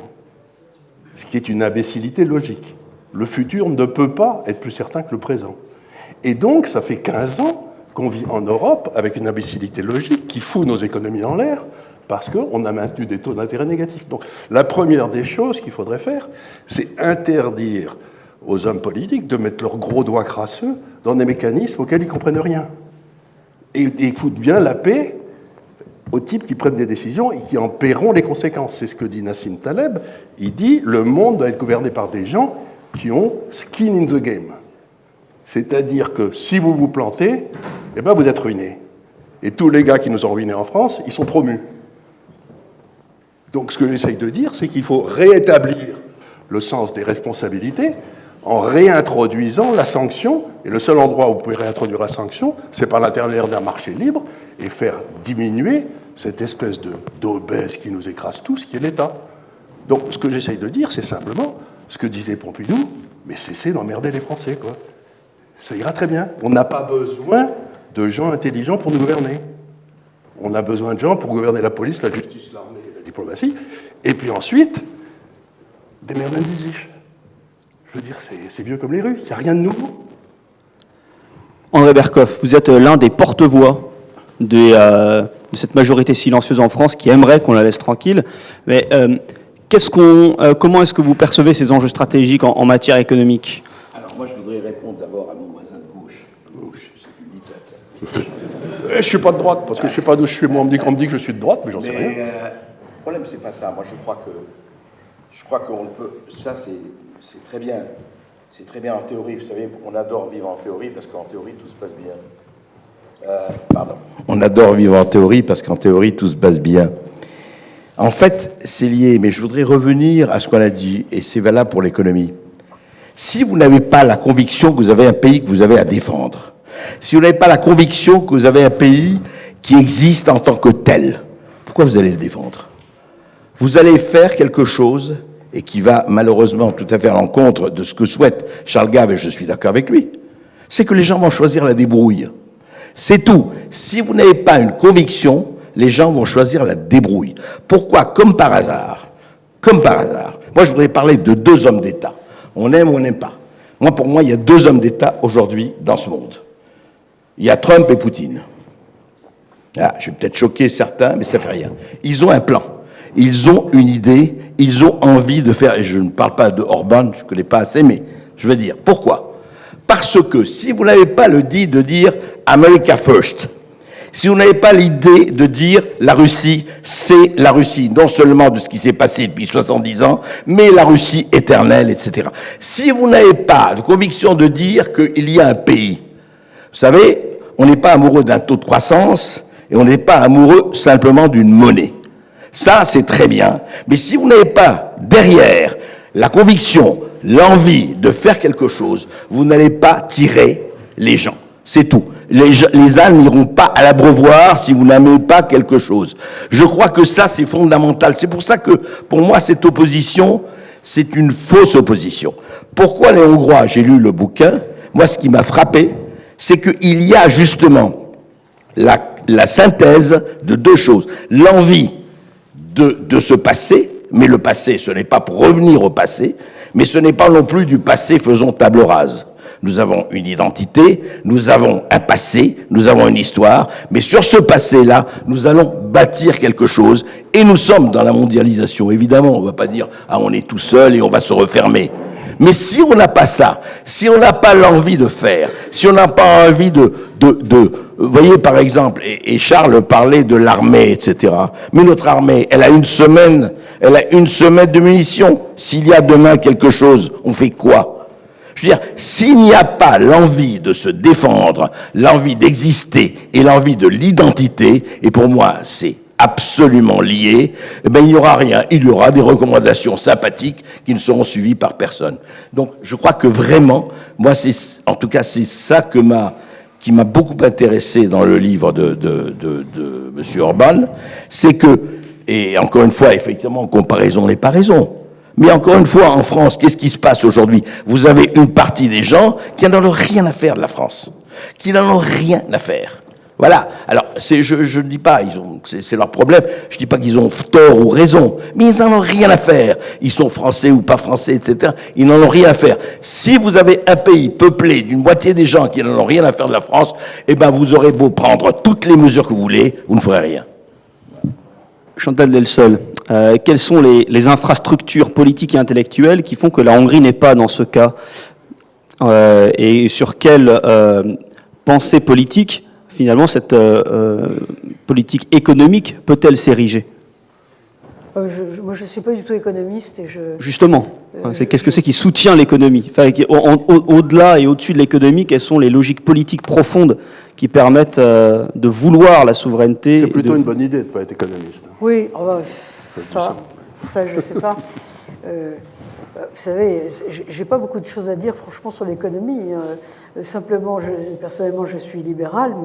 Ce qui est une imbécilité logique. Le futur ne peut pas être plus certain que le présent. Et donc, ça fait 15 ans qu'on vit en Europe avec une imbécilité logique qui fout nos économies en l'air, parce qu'on a maintenu des taux d'intérêt négatifs. Donc, la première des choses qu'il faudrait faire, c'est interdire aux hommes politiques de mettre leurs gros doigts crasseux dans des mécanismes auxquels ils ne comprennent rien. Et foutre bien la paix aux types qui prennent des décisions et qui en paieront les conséquences. C'est ce que dit Nassim Taleb. Il dit « le monde doit être gouverné par des gens qui ont skin in the game ». C'est-à-dire que si vous vous plantez, eh ben vous êtes ruinés. Et tous les gars qui nous ont ruinés en France, ils sont promus. Donc ce que j'essaye de dire, c'est qu'il faut rétablir le sens des responsabilités en réintroduisant la sanction. Et le seul endroit où vous pouvez réintroduire la sanction, c'est par l'intermédiaire d'un marché libre et faire diminuer cette espèce d'obèse qui nous écrase tous, qui est l'État. Donc ce que j'essaye de dire, c'est simplement ce que disait Pompidou, mais cessez d'emmerder les Français, quoi. Ça ira très bien. On n'a pas besoin de gens intelligents pour nous gouverner. On a besoin de gens pour gouverner la police, la justice, l'armée, la diplomatie, et puis ensuite, des merden die sich. Je veux dire, c'est vieux comme les rues, il n'y a rien de nouveau.
André Berkoff, vous êtes l'un des porte-voix de cette majorité silencieuse en France qui aimerait qu'on la laisse tranquille. Mais comment est-ce que vous percevez ces enjeux stratégiques en matière économique?
Alors moi, je voudrais répondre d'abord à mon voisin de gauche. Gauche, c'est une dictateur.
Je ne suis pas de droite, parce que je ne sais pas d'où je suis. Moi, on me dit que je suis de droite, mais j'en sais rien.
Le problème, c'est pas ça. Moi, je crois qu'on peut. Ça, c'est très bien. C'est très bien en théorie. Vous savez, on adore vivre en théorie parce qu'en théorie, tout se passe bien. On adore vivre en théorie parce qu'en théorie, tout se passe bien. En fait, c'est lié, mais je voudrais revenir à ce qu'on a dit, et c'est valable pour l'économie. Si vous n'avez pas la conviction que vous avez un pays que vous avez à défendre, si vous n'avez pas la conviction que vous avez un pays qui existe en tant que tel, pourquoi vous allez le défendre? Vous allez faire quelque chose et qui va malheureusement tout à fait à l'encontre de ce que souhaite Charles Gave, et je suis d'accord avec lui, c'est que les gens vont choisir la débrouille. C'est tout. Si vous n'avez pas une conviction, les gens vont choisir la débrouille. Pourquoi? Comme par hasard, moi je voudrais parler de deux hommes d'État. On aime ou on n'aime pas. Moi, pour moi, il y a deux hommes d'État aujourd'hui dans ce monde. Il y a Trump et Poutine. Ah, je vais peut-être choquer certains, mais ça ne fait rien. Ils ont un plan. Ils ont une idée. Ils ont envie de faire, et je ne parle pas de Orban, je ne connais pas assez, mais je veux dire, pourquoi? Parce que si vous n'avez pas le dit de dire « America first », si vous n'avez pas l'idée de dire la Russie, c'est la Russie, non seulement de ce qui s'est passé depuis 70 ans, mais la Russie éternelle, etc. Si vous n'avez pas de conviction de dire qu'il y a un pays, vous savez, on n'est pas amoureux d'un taux de croissance et on n'est pas amoureux simplement d'une monnaie. Ça, c'est très bien. Mais si vous n'avez pas derrière la conviction, l'envie de faire quelque chose, vous n'allez pas tirer les gens. C'est tout. Les ânes n'iront pas à l'abreuvoir si vous n'aimez pas quelque chose. Je crois que ça, c'est fondamental. C'est pour ça que, pour moi, cette opposition, c'est une fausse opposition. Pourquoi les Hongrois? J'ai lu le bouquin. Moi, ce qui m'a frappé, c'est qu'il y a justement la synthèse de deux choses. L'envie de se passer, mais le passé, ce n'est pas pour revenir au passé, mais ce n'est pas non plus du passé faisons table rase. Nous avons une identité, nous avons un passé, nous avons une histoire, mais sur ce passé-là, nous allons bâtir quelque chose, et nous sommes dans la mondialisation. Évidemment, on ne va pas dire « Ah, on est tout seul et on va se refermer ». Mais si on n'a pas ça, si on n'a pas l'envie de faire, si on n'a pas envie vous voyez par exemple, et Charles parlait de l'armée, etc. Mais notre armée, elle a une semaine de munitions. S'il y a demain quelque chose, on fait quoi? Je veux dire, s'il n'y a pas l'envie de se défendre, l'envie d'exister et l'envie de l'identité, et pour moi c'est absolument lié, eh bien, il n'y aura rien. Il y aura des recommandations sympathiques qui ne seront suivies par personne. Donc je crois que vraiment, moi en tout cas c'est ça qui m'a beaucoup intéressé dans le livre de M. Orban, c'est que, et encore une fois, effectivement, comparaison n'est pas raison. Mais encore une fois, en France, qu'est-ce qui se passe aujourd'hui? Vous avez une partie des gens qui n'en ont rien à faire de la France, qui n'en ont rien à faire. Voilà. Alors, je ne dis pas, c'est leur problème, je ne dis pas qu'ils ont tort ou raison, mais ils n'en ont rien à faire. Ils sont français ou pas français, etc. Ils n'en ont rien à faire. Si vous avez un pays peuplé d'une moitié des gens qui n'en ont rien à faire de la France, eh ben, vous aurez beau prendre toutes les mesures que vous voulez, vous ne ferez rien.
Chantal Delsol, quelles sont les infrastructures politiques et intellectuelles qui font que la Hongrie n'est pas dans ce cas et sur quelle pensée politique, finalement, cette politique économique peut-elle s'ériger?
Moi, je ne suis pas du tout économiste.
Justement, qu'est-ce que c'est qui soutient l'économie? Enfin, au-delà et au-dessus de l'économie, quelles sont les logiques politiques profondes qui permettent de vouloir la souveraineté?
C'est plutôt une bonne idée de ne pas être économiste.
Oui, ça je ne sais pas. Vous savez, j'ai pas beaucoup de choses à dire, franchement, sur l'économie. Simplement, personnellement, je suis libéral,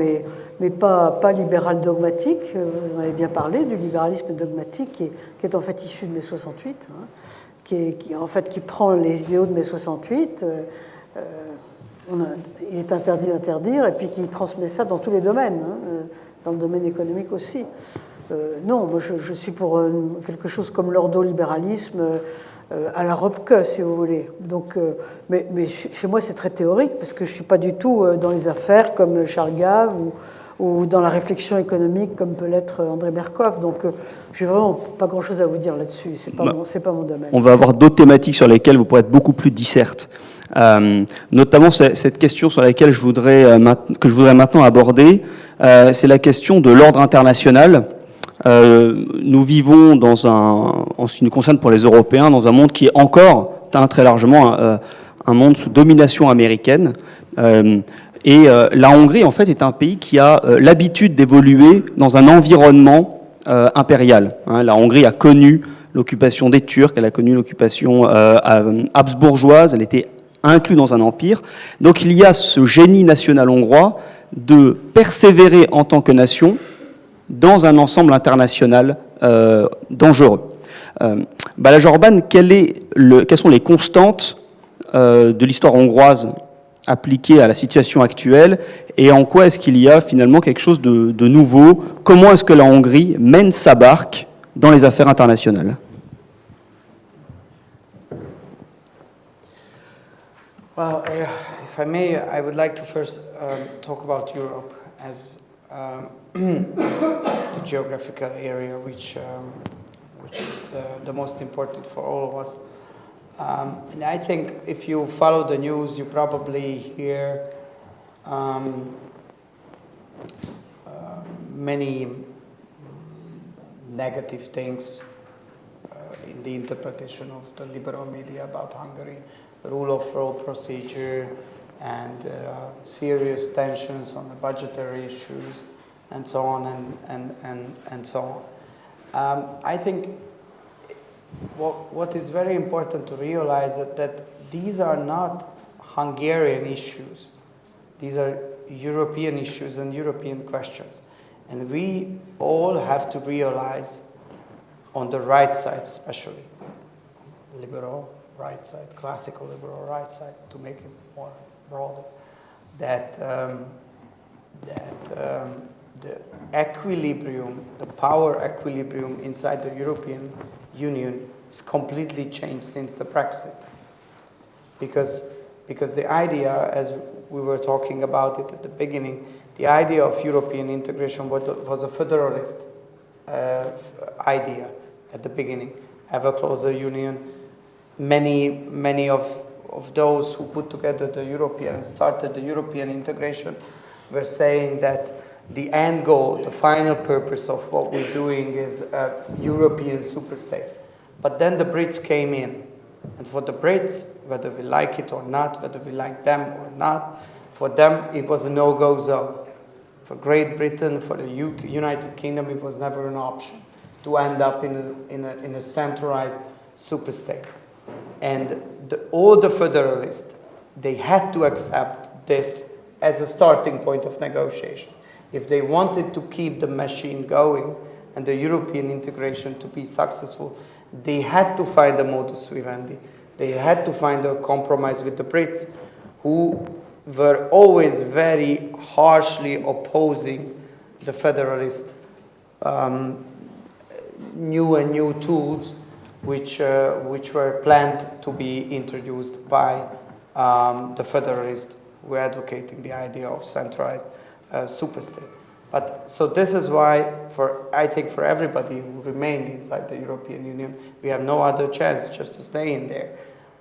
mais pas libéral dogmatique. Vous en avez bien parlé, du libéralisme dogmatique qui est en fait issu de mai 68, hein, qui prend les idéaux de mai 68. Il est interdit d'interdire, et puis qui transmet ça dans tous les domaines, hein, dans le domaine économique aussi. Non, moi je suis pour quelque chose comme l'ordolibéralisme à la Röpke, si vous voulez. Donc, mais chez moi c'est très théorique, parce que je ne suis pas du tout dans les affaires comme Charles Gave ou dans la réflexion économique comme peut l'être André Berkoff. Donc j'ai vraiment pas grand-chose à vous dire là-dessus, c'est pas mon domaine.
On va avoir d'autres thématiques sur lesquelles vous pourrez être beaucoup plus disserte. Notamment cette question sur laquelle que je voudrais maintenant aborder, c'est la question de l'ordre international. Nous vivons en ce qui nous concerne pour les Européens, dans un monde qui est encore très largement un monde sous domination américaine. Et la Hongrie, en fait, est un pays qui a l'habitude d'évoluer dans un environnement impérial. Hein, la Hongrie a connu l'occupation des Turcs, elle a connu l'occupation habsbourgeoise, elle était inclus dans un empire. Donc il y a ce génie national hongrois de persévérer en tant que nation dans un ensemble international dangereux. Balázs Orbán, quelles sont les constantes de l'histoire hongroise appliquées à la situation actuelle, et en quoi est-ce qu'il y a finalement quelque chose de nouveau? Comment est-ce que la Hongrie mène sa barque dans les affaires internationales?
Well, if I may, I would like to first talk about Europe as the geographical area which is the most important for all of us. And I think if you follow the news, you probably hear many negative things in the interpretation of the liberal media about Hungary, rule of law procedure, and serious tensions on the budgetary issues, and so on and so on. I think what is very important to realize that these are not Hungarian issues. These are European issues and European questions. And we all have to realize, on the right side especially, liberal right side, classical liberal right side, to make it more broader, that the equilibrium, the power equilibrium inside the European Union is completely changed since the Brexit. Because the idea, as we were talking about it at the beginning, the idea of European integration was a federalist idea at the beginning. Ever closer union. Many of those who put together the European and started the European integration were saying that the end goal, the final purpose of what we're doing is a European superstate. But then the Brits came in. And for the Brits, whether we like it or not, whether we like them or not, for them it was a no-go zone. For Great Britain, for the United Kingdom, it was never an option to end up in a centralized superstate. And all the federalists, they had to accept this as a starting point of negotiations. If they wanted to keep the machine going and the European integration to be successful, they had to find a modus vivendi. They had to find a compromise with the Brits, who were always very harshly opposing the federalist new tools which were planned to be introduced by the federalists who were advocating the idea of centralized superstate. But so this is why, I think for everybody who remained inside the European Union, we have no other chance just to stay in there.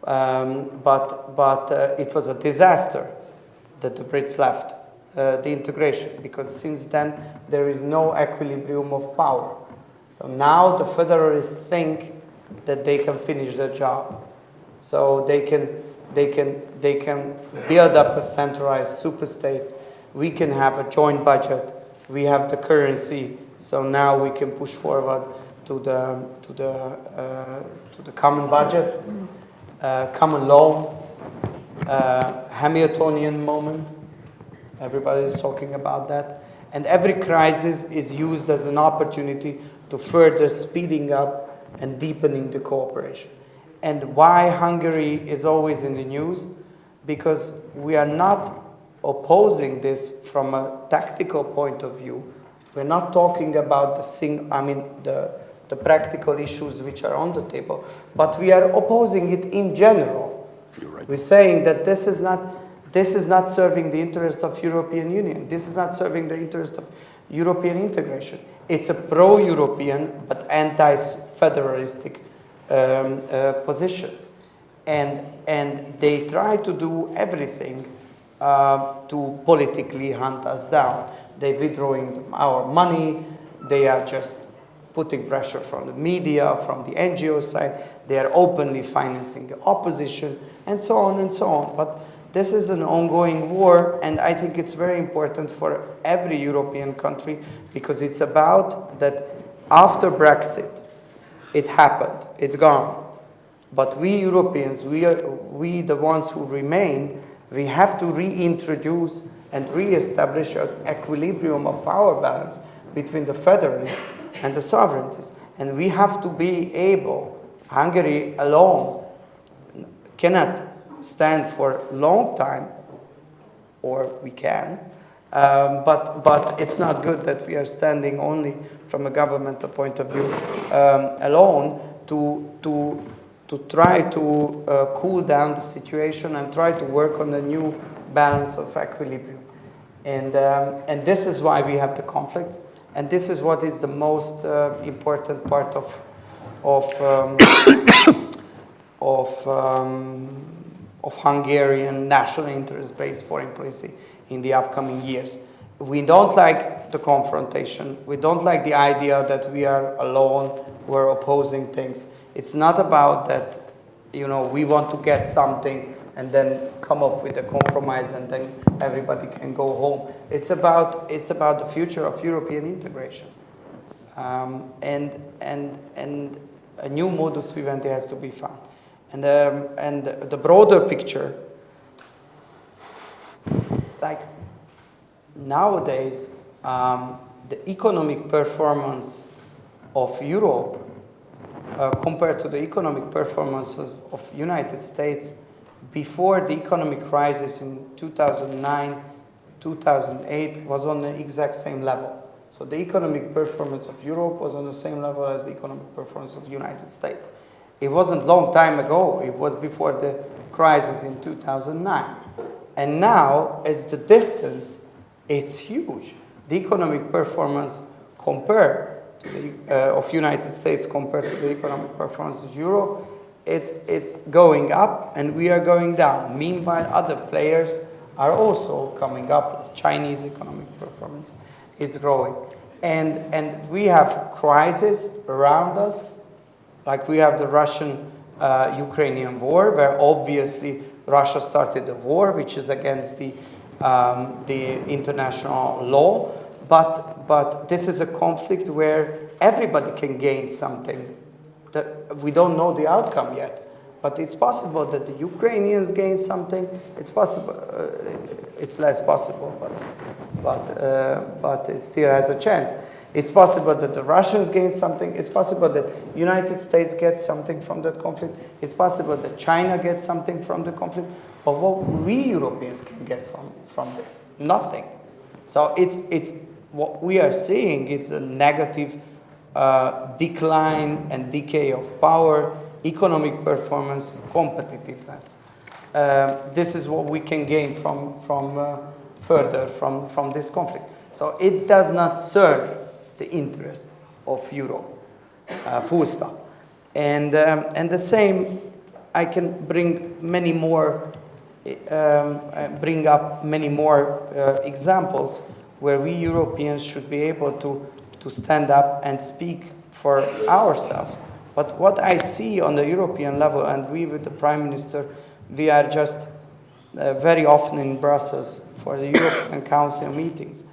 But it was a disaster that the Brits left the integration, because since then there is no equilibrium of power. So now the federalists think that they can finish the job. So they can build up a centralized superstate. We can have a joint budget. We have the currency. So now we can push forward to the common budget, common law, Hamiltonian moment. Everybody is talking about that. And every crisis is used as an opportunity to further speeding up and deepening the cooperation. And why Hungary is always in the news? Because we are not opposing this from a tactical point of view. We're not talking about the practical issues which are on the table, but we are opposing it in general.
You're right.
We're saying that this is not serving the interest of European Union. This is not serving the interest of European integration. It's a pro-European but anti-federalistic position. And they try to do everything to politically hunt us down. They're withdrawing our money. They are just putting pressure from the media, from the NGO side. They are openly financing the opposition, and so on and so on. But this is an ongoing war, and I think it's very important for every European country, because it's about that after Brexit, it happened, it's gone. But we Europeans, we the ones who remain, we have to reintroduce and reestablish an equilibrium of power balance between the federalists and the sovereignties. And we have to be able, Hungary alone cannot stand for a long time, or we can, but it's not good that we are standing only from a governmental point of view alone to try to cool down the situation and try to work on a new balance of equilibrium. And this is why we have the conflicts, and this is what is the most important part of Hungarian national interest-based foreign policy in the upcoming years. We don't like the confrontation. We don't like the idea that we are alone, we're opposing things. It's not about that, you know, we want to get something and then come up with a compromise and then everybody can go home. It's about the future of European integration. And a new modus vivendi has to be found. And the broader picture, like nowadays, the economic performance of Europe compared to the economic performance of United States before the economic crisis in 2009, 2008 was on the exact same level. So the economic performance of Europe was on the same level as the economic performance of the United States. It wasn't a long time ago. It was before the crisis in 2009. And now, as the distance, it's huge. The economic performance compared to of United States compared to the economic performance of Europe, it's going up and we are going down. Meanwhile, other players are also coming up. Chinese economic performance is growing. And we have crises around us, like we have the Russian-Ukrainian war, where obviously Russia started the war, which is against the international law. But this is a conflict where everybody can gain something. That we don't know the outcome yet, but it's possible that the Ukrainians gain something. It's possible. It's less possible, but it still has a chance. It's possible that the Russians gain something. It's possible that the United States gets something from that conflict. It's possible that China gets something from the conflict. But what we Europeans can get from this? Nothing. So it's what we are seeing is a negative decline and decay of power, economic performance, competitiveness. This is what we can gain further from this conflict. So it does not serve the interest of Europe, full stop. And the same, I can bring up many more examples where we Europeans should be able to stand up and speak for ourselves. But what I see on the European level, and we with the Prime Minister, we are just very often in Brussels for the European Council meetings.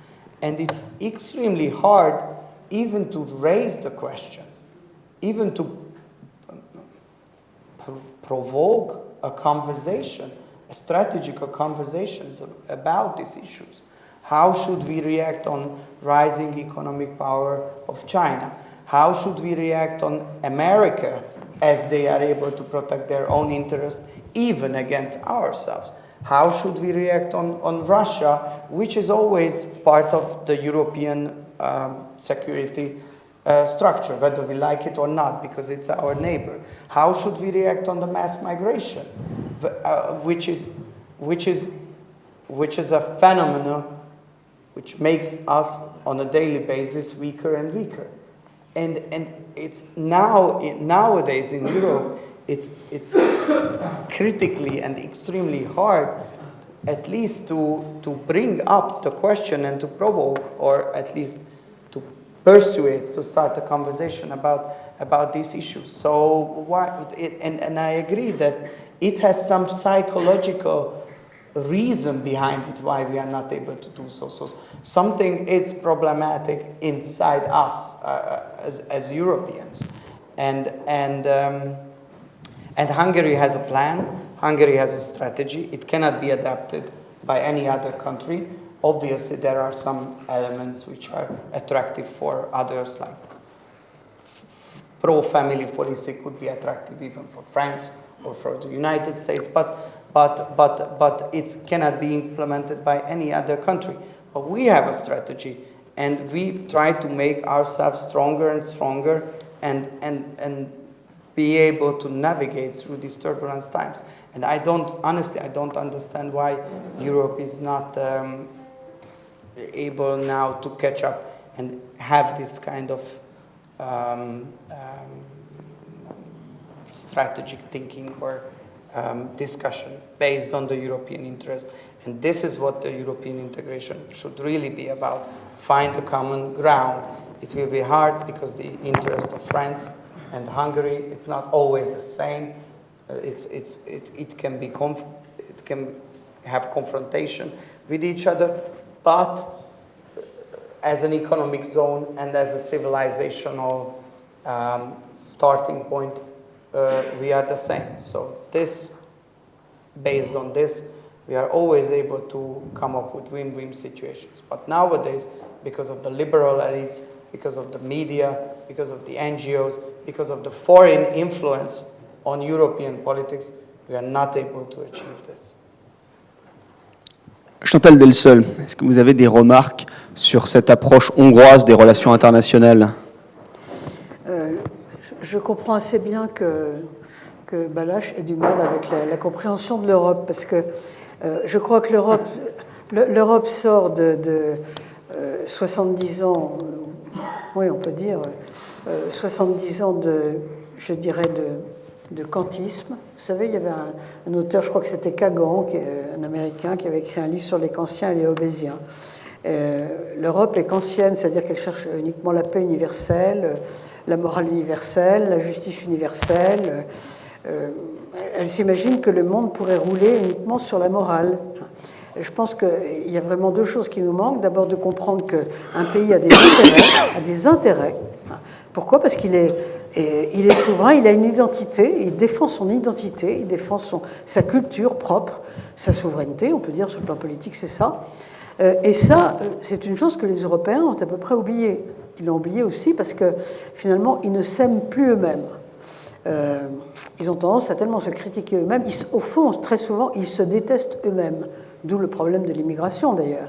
And it's extremely hard even to raise the question, even to provoke a conversation, a strategical conversations about these issues. How should we react on rising economic power of China? How should we react on America as they are able to protect their own interest even against ourselves? How should we react on Russia, which is always part of the European security structure, whether we like it or not, because it's our neighbor? How should we react on the mass migration, which is a phenomenon which makes us on a daily basis weaker and weaker? And it's nowadays in Europe, it's critically and extremely hard, at least to bring up the question and to provoke, or at least to persuade, to start a conversation about these issues. So and I agree that it has some psychological reason behind it why we are not able to do so. So something is problematic inside us as Europeans, and Hungary has a plan. Hungary has a strategy. It cannot be adapted by any other country. Obviously, there are some elements which are attractive for others, like pro-family policy could be attractive even for France or for the United States, but it cannot be implemented by any other country. But we have a strategy, and we try to make ourselves stronger and stronger, and be able to navigate through these turbulent times. And honestly, I don't understand why Europe is not able now to catch up and have this kind of strategic thinking or discussion based on the European interest. And this is what the European integration should really be about. Find a common ground. It will be hard because the interest of France and Hungary, it's not always the same. It can have confrontation with each other, but as an economic zone and as a civilizational starting point, we are the same. So based on this, we are always able to come up with win-win situations. But nowadays, because of the liberal elites, because of the media, because of the NGOs, because of the foreign influence on European politics, we are not able to achieve this.
Chantal Delsol, est-ce que vous avez des remarques sur cette approche hongroise des relations internationales?
Je comprends assez bien que Balázs ait du mal avec la compréhension de l'Europe, parce que je crois que l'Europe sort de 70 ans, oui, on peut dire, 70 ans je dirais, de kantisme. Vous savez, il y avait un auteur, je crois que c'était Kagan, un Américain, qui avait écrit un livre sur les kantiens et les hobbésiens. L'Europe est kantienne, c'est-à-dire qu'elle cherche uniquement la paix universelle, la morale universelle, la justice universelle. Elle s'imagine que le monde pourrait rouler uniquement sur la morale. Je pense qu'il y a vraiment deux choses qui nous manquent. D'abord, de comprendre qu'un pays a des intérêts. Pourquoi ? Parce qu'il est souverain, il a une identité, il défend son identité, il défend sa culture propre, sa souveraineté, on peut dire, sur le plan politique, c'est ça. Et ça, c'est une chose que les Européens ont à peu près oubliée. Ils l'ont oublié aussi parce que, finalement, ils ne s'aiment plus eux-mêmes. Ils ont tendance à tellement se critiquer eux-mêmes. Au fond, très souvent, ils se détestent eux-mêmes. D'où le problème de l'immigration, d'ailleurs.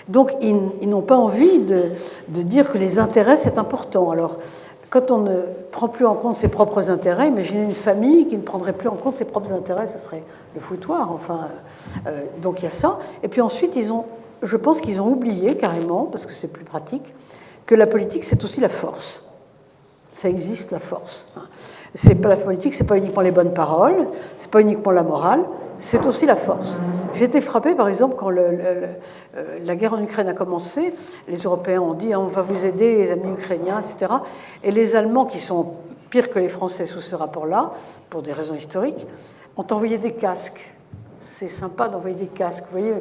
Donc, ils n'ont pas envie de dire que les intérêts, c'est important. Alors, quand on ne prend plus en compte ses propres intérêts, imaginez une famille qui ne prendrait plus en compte ses propres intérêts, ce serait le foutoir. Enfin, donc, il y a ça. Et puis ensuite, je pense qu'ils ont oublié carrément, parce que c'est plus pratique, que la politique, c'est aussi la force. Ça existe, la force. La politique, c'est pas uniquement les bonnes paroles, c'est pas uniquement la morale, c'est aussi la force. J'ai été frappée, par exemple, quand la guerre en Ukraine a commencé, les Européens ont dit on va vous aider, les amis ukrainiens, etc. Et les Allemands, qui sont pires que les Français sous ce rapport-là, pour des raisons historiques, ont envoyé des casques. C'est sympa d'envoyer des casques. Vous voyez,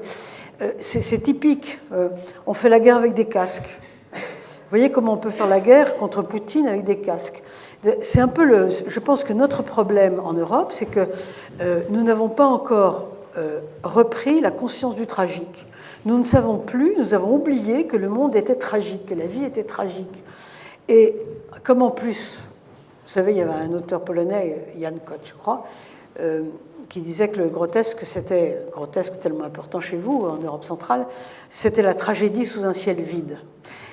c'est typique. On fait la guerre avec des casques. Vous voyez comment on peut faire la guerre contre Poutine avec des casques. C'est un peu je pense que notre problème en Europe, c'est que nous n'avons pas encore repris la conscience du tragique. Nous ne savons plus, nous avons oublié que le monde était tragique, que la vie était tragique. Et comme en plus, vous savez, il y avait un auteur polonais, Jan Kot, je crois, qui disait que le grotesque, c'était grotesque tellement important chez vous, en Europe centrale, c'était la tragédie sous un ciel vide.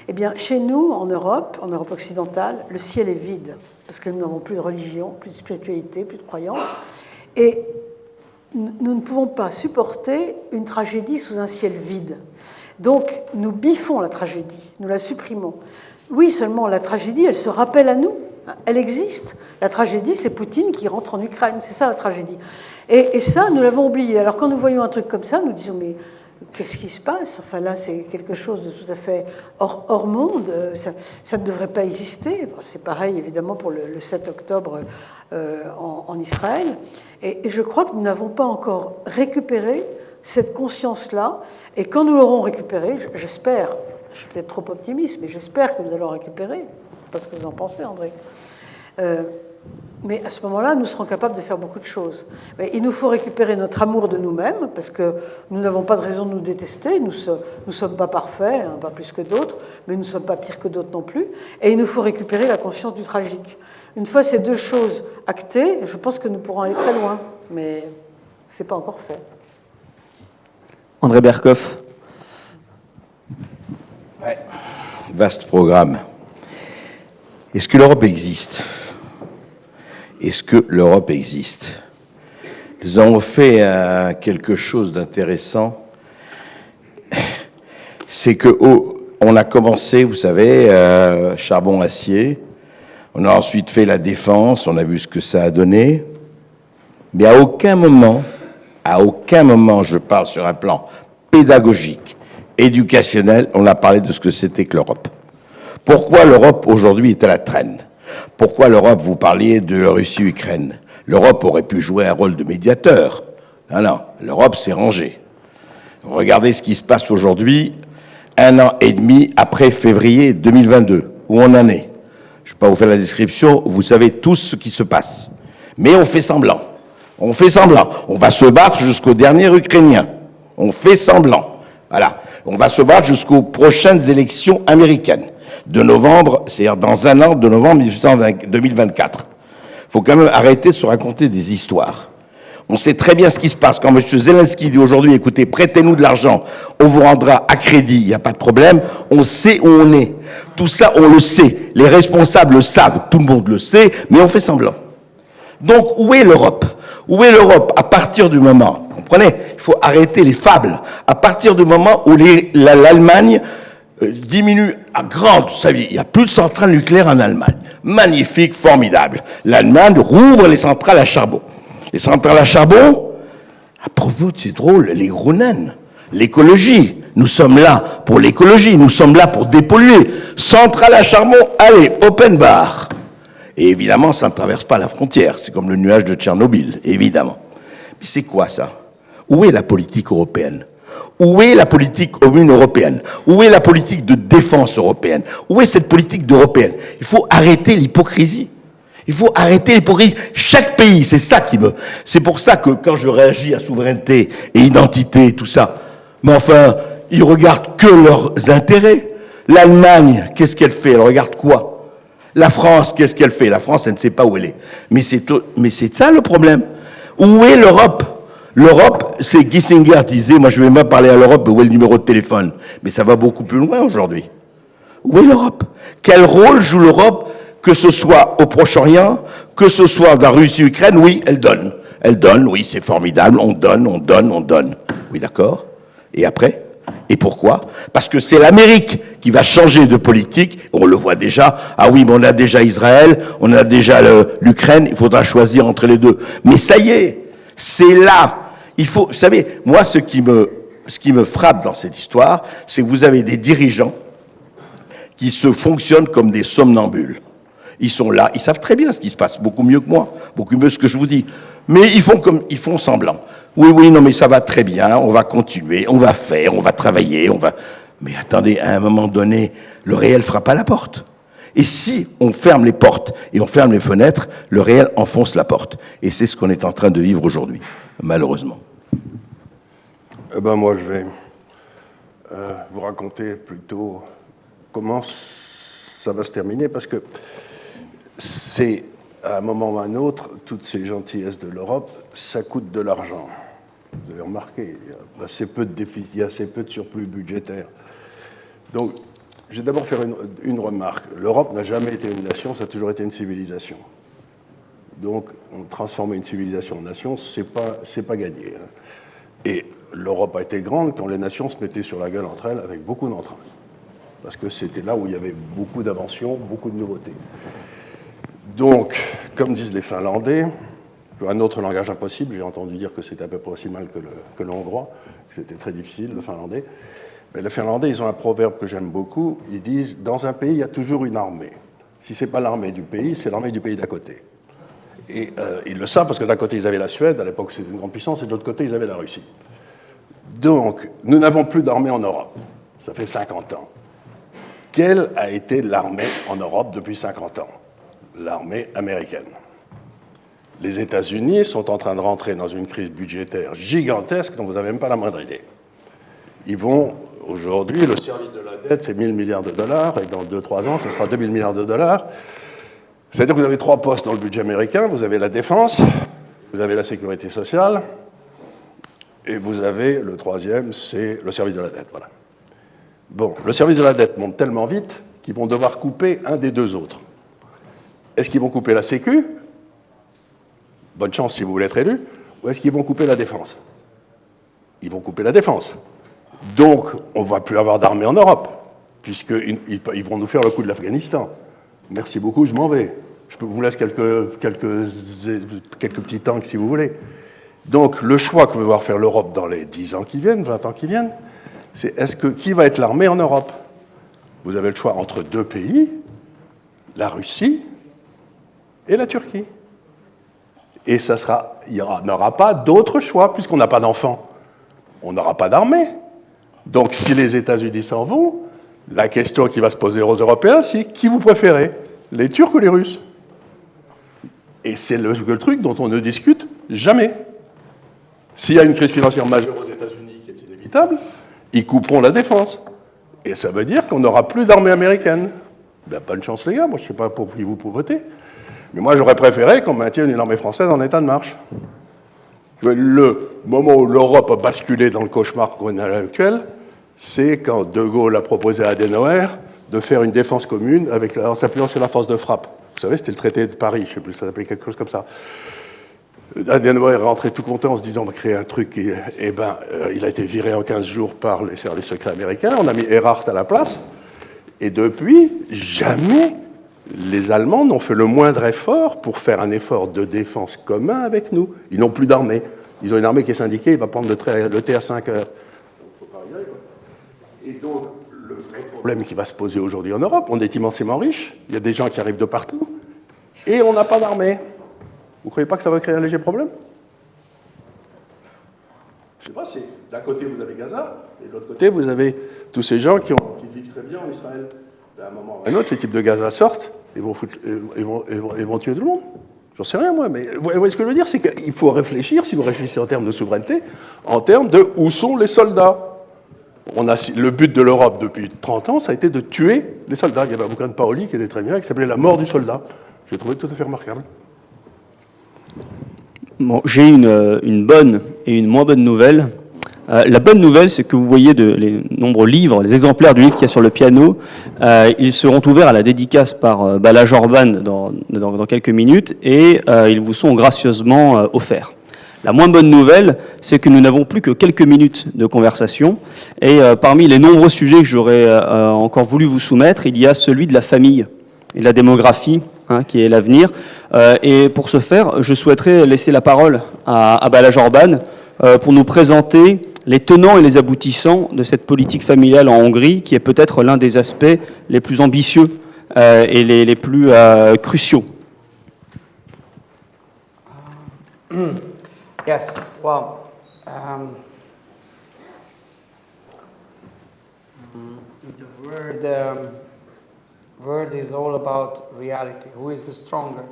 Eh bien, chez nous, en Europe occidentale, le ciel est vide, parce que nous n'avons plus de religion, plus de spiritualité, plus de croyance. Et nous ne pouvons pas supporter une tragédie sous un ciel vide. Donc, nous biffons la tragédie, nous la supprimons. Oui, seulement la tragédie, elle se rappelle à nous, elle existe. La tragédie, c'est Poutine qui rentre en Ukraine, c'est ça la tragédie. Et ça, nous l'avons oublié. Alors, quand nous voyons un truc comme ça, nous disons, mais qu'est-ce qui se passe? Enfin là, c'est quelque chose de tout à fait hors monde, ça ne devrait pas exister. C'est pareil, évidemment, pour le 7 octobre en Israël. Et je crois que nous n'avons pas encore récupéré cette conscience-là. Et quand nous l'aurons récupérée, j'espère, je suis peut-être trop optimiste, mais j'espère que nous allons récupérer. Je ne sais pas ce que vous en pensez, André. Mais à ce moment-là, nous serons capables de faire beaucoup de choses. Mais il nous faut récupérer notre amour de nous-mêmes, parce que nous n'avons pas de raison de nous détester. Nous ne sommes pas parfaits, hein, pas plus que d'autres, mais nous ne sommes pas pires que d'autres non plus. Et il nous faut récupérer la conscience du tragique. Une fois ces deux choses actées, je pense que nous pourrons aller très loin, mais ce n'est pas encore fait.
André Berkoff.
Ouais. Vaste programme. Est-ce que l'Europe existe? Est-ce que l'Europe existe? Nous avons fait quelque chose d'intéressant. C'est que on a commencé, vous savez, charbon-acier. On a ensuite fait la défense. On a vu ce que ça a donné. Mais à aucun moment, je parle sur un plan pédagogique, éducationnel, on a parlé de ce que c'était que l'Europe. Pourquoi l'Europe aujourd'hui est à la traîne? Pourquoi l'Europe, vous parliez de Russie-Ukraine? L'Europe aurait pu jouer un rôle de médiateur. Non, l'Europe s'est rangée. Regardez ce qui se passe aujourd'hui, 1 an et demi après février 2022, où on en est. Je ne vais pas vous faire la description, vous savez tous ce qui se passe. Mais on fait semblant. On fait semblant. On va se battre jusqu'au dernier Ukrainien. On fait semblant. Voilà. On va se battre jusqu'aux prochaines élections américaines de novembre, c'est-à-dire dans 1 an, de novembre 2024. Il faut quand même arrêter de se raconter des histoires. On sait très bien ce qui se passe. Quand M. Zelensky dit aujourd'hui, écoutez, prêtez-nous de l'argent, on vous rendra à crédit, il n'y a pas de problème, on sait où on est. Tout ça, on le sait. Les responsables le savent, tout le monde le sait, mais on fait semblant. Donc, où est l'Europe? Où est l'Europe à partir du moment, comprenez, il faut arrêter les fables, à partir du moment où l'Allemagne diminue à grande sa vie. Il n'y a plus de centrales nucléaires en Allemagne. Magnifique, formidable. L'Allemagne rouvre les centrales à charbon. Les centrales à charbon, à propos, c'est drôle, les Grünen, l'écologie. Nous sommes là pour l'écologie, nous sommes là pour dépolluer. Centrale à charbon, allez, open bar. Et évidemment, ça ne traverse pas la frontière. C'est comme le nuage de Tchernobyl, évidemment. Mais c'est quoi ça? Où est la politique européenne? Où est la politique commune européenne? Où est la politique de défense européenne? Où est cette politique d'européenne? Il faut arrêter l'hypocrisie. Il faut arrêter l'hypocrisie. Chaque pays, c'est ça qui me... C'est pour ça que quand je réagis à souveraineté et identité et tout ça, mais enfin, ils regardent que leurs intérêts. L'Allemagne, qu'est-ce qu'elle fait? Elle regarde quoi? La France, qu'est-ce qu'elle fait? La France, elle ne sait pas où elle est. Mais c'est ça le problème. Où est l'Europe? L'Europe, c'est Kissinger disait, moi je ne vais même parler à l'Europe, où est le numéro de téléphone? Mais ça va beaucoup plus loin aujourd'hui. Où est l'Europe? Quel rôle joue l'Europe, que ce soit au Proche-Orient, que ce soit dans la Russie-Ukraine? Oui, elle donne. Elle donne, oui, c'est formidable, on donne, on donne, on donne. Oui, d'accord. Et après? Et pourquoi? Parce que c'est l'Amérique qui va changer de politique. On le voit déjà. Ah oui, mais on a déjà Israël, on a déjà l'Ukraine, il faudra choisir entre les deux. Mais ça y est, c'est là. Il faut, vous savez, moi, ce qui me frappe dans cette histoire, c'est que vous avez des dirigeants qui se fonctionnent comme des somnambules. Ils sont là, ils savent très bien ce qui se passe, beaucoup mieux que moi, beaucoup mieux ce que je vous dis. Mais ils font semblant. Oui, non, mais ça va très bien, on va continuer, on va faire, on va travailler, on va... Mais attendez, à un moment donné, le réel frappe à la porte. Et si on ferme les portes et on ferme les fenêtres, le réel enfonce la porte. Et c'est ce qu'on est en train de vivre aujourd'hui, malheureusement.
Eh ben moi, je vais vous raconter plutôt comment ça va se terminer, parce que c'est, à un moment ou à un autre, toutes ces gentillesses de l'Europe, ça coûte de l'argent. Vous avez remarqué, il y a assez peu de déficit, il y a assez peu de surplus budgétaire. Donc, je vais d'abord faire une remarque. L'Europe n'a jamais été une nation, ça a toujours été une civilisation. Donc, transformer une civilisation en nation, c'est pas gagné. Et l'Europe a été grande quand les nations se mettaient sur la gueule entre elles avec beaucoup d'entrain. Parce que c'était là où il y avait beaucoup d'inventions, beaucoup de nouveautés. Donc, comme disent les Finlandais, un autre langage impossible, j'ai entendu dire que c'était à peu près aussi mal que le hongrois, que c'était très difficile, le finlandais. Mais les Finlandais, ils ont un proverbe que j'aime beaucoup, ils disent « Dans un pays, il y a toujours une armée. Si ce n'est pas l'armée du pays, c'est l'armée du pays d'à côté. » Et ils le savent parce que d'un côté, ils avaient la Suède, à l'époque c'était une grande puissance, et de l'autre côté, ils avaient la Russie. Donc, nous n'avons plus d'armée en Europe. Ça fait 50 ans. Quelle a été l'armée en Europe depuis 50 ans? L'armée américaine. Les États-Unis sont en train de rentrer dans une crise budgétaire gigantesque dont vous n'avez même pas la moindre idée. Ils vont, aujourd'hui, le service de la dette, c'est 1 000 milliards de dollars, et dans 2-3 ans, ce sera 2 000 milliards de dollars. C'est-à-dire que vous avez 3 postes dans le budget américain. Vous avez la défense, vous avez la sécurité sociale, et vous avez le 3e, c'est le service de la dette. Voilà. Bon, le service de la dette monte tellement vite qu'ils vont devoir couper un des 2 autres. Est-ce qu'ils vont couper la Sécu? Bonne chance si vous voulez être élu. Ou est-ce qu'ils vont couper la défense? Ils vont couper la défense. Donc, on ne va plus avoir d'armée en Europe, puisqu'ils vont nous faire le coup de l'Afghanistan. Merci beaucoup, je m'en vais. Je vous laisse quelques petits tanks si vous voulez. Donc, le choix que va devoir faire l'Europe dans les 10 ans qui viennent, 20 ans qui viennent, c'est qui va être l'armée en Europe? Vous avez le choix entre 2 pays, la Russie et la Turquie. Et il n'y aura pas d'autre choix, puisqu'on n'a pas d'enfants. On n'aura pas d'armée. Donc, si les États-Unis s'en vont, la question qui va se poser aux Européens, c'est qui vous préférez, les Turcs ou les Russes? Et c'est le truc dont on ne discute jamais. S'il y a une crise financière majeure aux États-Unis qui est inévitable, ils couperont la défense. Et ça veut dire qu'on n'aura plus d'armée américaine. Ben, bonne chance, les gars. Moi, je ne sais pas pour qui vous pouvez voter. Mais moi, j'aurais préféré qu'on maintienne une armée française en état de marche. Le moment où l'Europe a basculé dans le cauchemar qu'on a actuel, c'est quand De Gaulle a proposé à Adenauer de faire une défense commune en s'appuyant sur la force de frappe. Vous savez, c'était le traité de Paris, je ne sais plus, ça s'appelait quelque chose comme ça. Adenauer est rentré tout content en se disant on va créer un truc, il a été viré en 15 jours par les services secrets américains, on a mis Ehrhardt à la place, et depuis, jamais les Allemands n'ont fait le moindre effort pour faire un effort de défense commun avec nous. Ils n'ont plus d'armée. Ils ont une armée qui est syndiquée, il va prendre le thé à 5 heures. Et donc, le vrai problème qui va se poser aujourd'hui en Europe, on est immensément riche, il y a des gens qui arrivent de partout, et on n'a pas d'armée. Vous ne croyez pas que ça va créer un léger problème? Je ne sais pas, d'un côté vous avez Gaza, et de l'autre côté vous avez tous ces gens qui vivent très bien en Israël. À un moment ou à un autre, les types de Gaza sortent, ils vont tuer tout le monde. J'en sais rien, moi, mais vous voyez ce que je veux dire, c'est qu'il faut réfléchir, si vous réfléchissez en termes de souveraineté, en termes de où sont les soldats. Le but de l'Europe depuis 30 ans, ça a été de tuer les soldats. Il y avait un bouquin de Paoli qui était très bien, qui s'appelait La mort du soldat. J'ai trouvé tout à fait remarquable.
Bon, j'ai une bonne et une moins bonne nouvelle. La bonne nouvelle, c'est que vous voyez les nombreux livres, les exemplaires du livre qu'il y a sur le piano, ils seront ouverts à la dédicace par Balázs Orbán dans quelques minutes et ils vous sont gracieusement offerts. La moins bonne nouvelle, c'est que nous n'avons plus que quelques minutes de conversation et parmi les nombreux sujets que j'aurais encore voulu vous soumettre, il y a celui de la famille et de la démographie, qui est l'avenir. Et pour ce faire, je souhaiterais laisser la parole à Balázs Orbán pour nous présenter les tenants et les aboutissants de cette politique familiale en Hongrie, qui est peut-être l'un des aspects les plus ambitieux et les plus cruciaux.
Yes, well, the word is all about reality. Who is the stronger?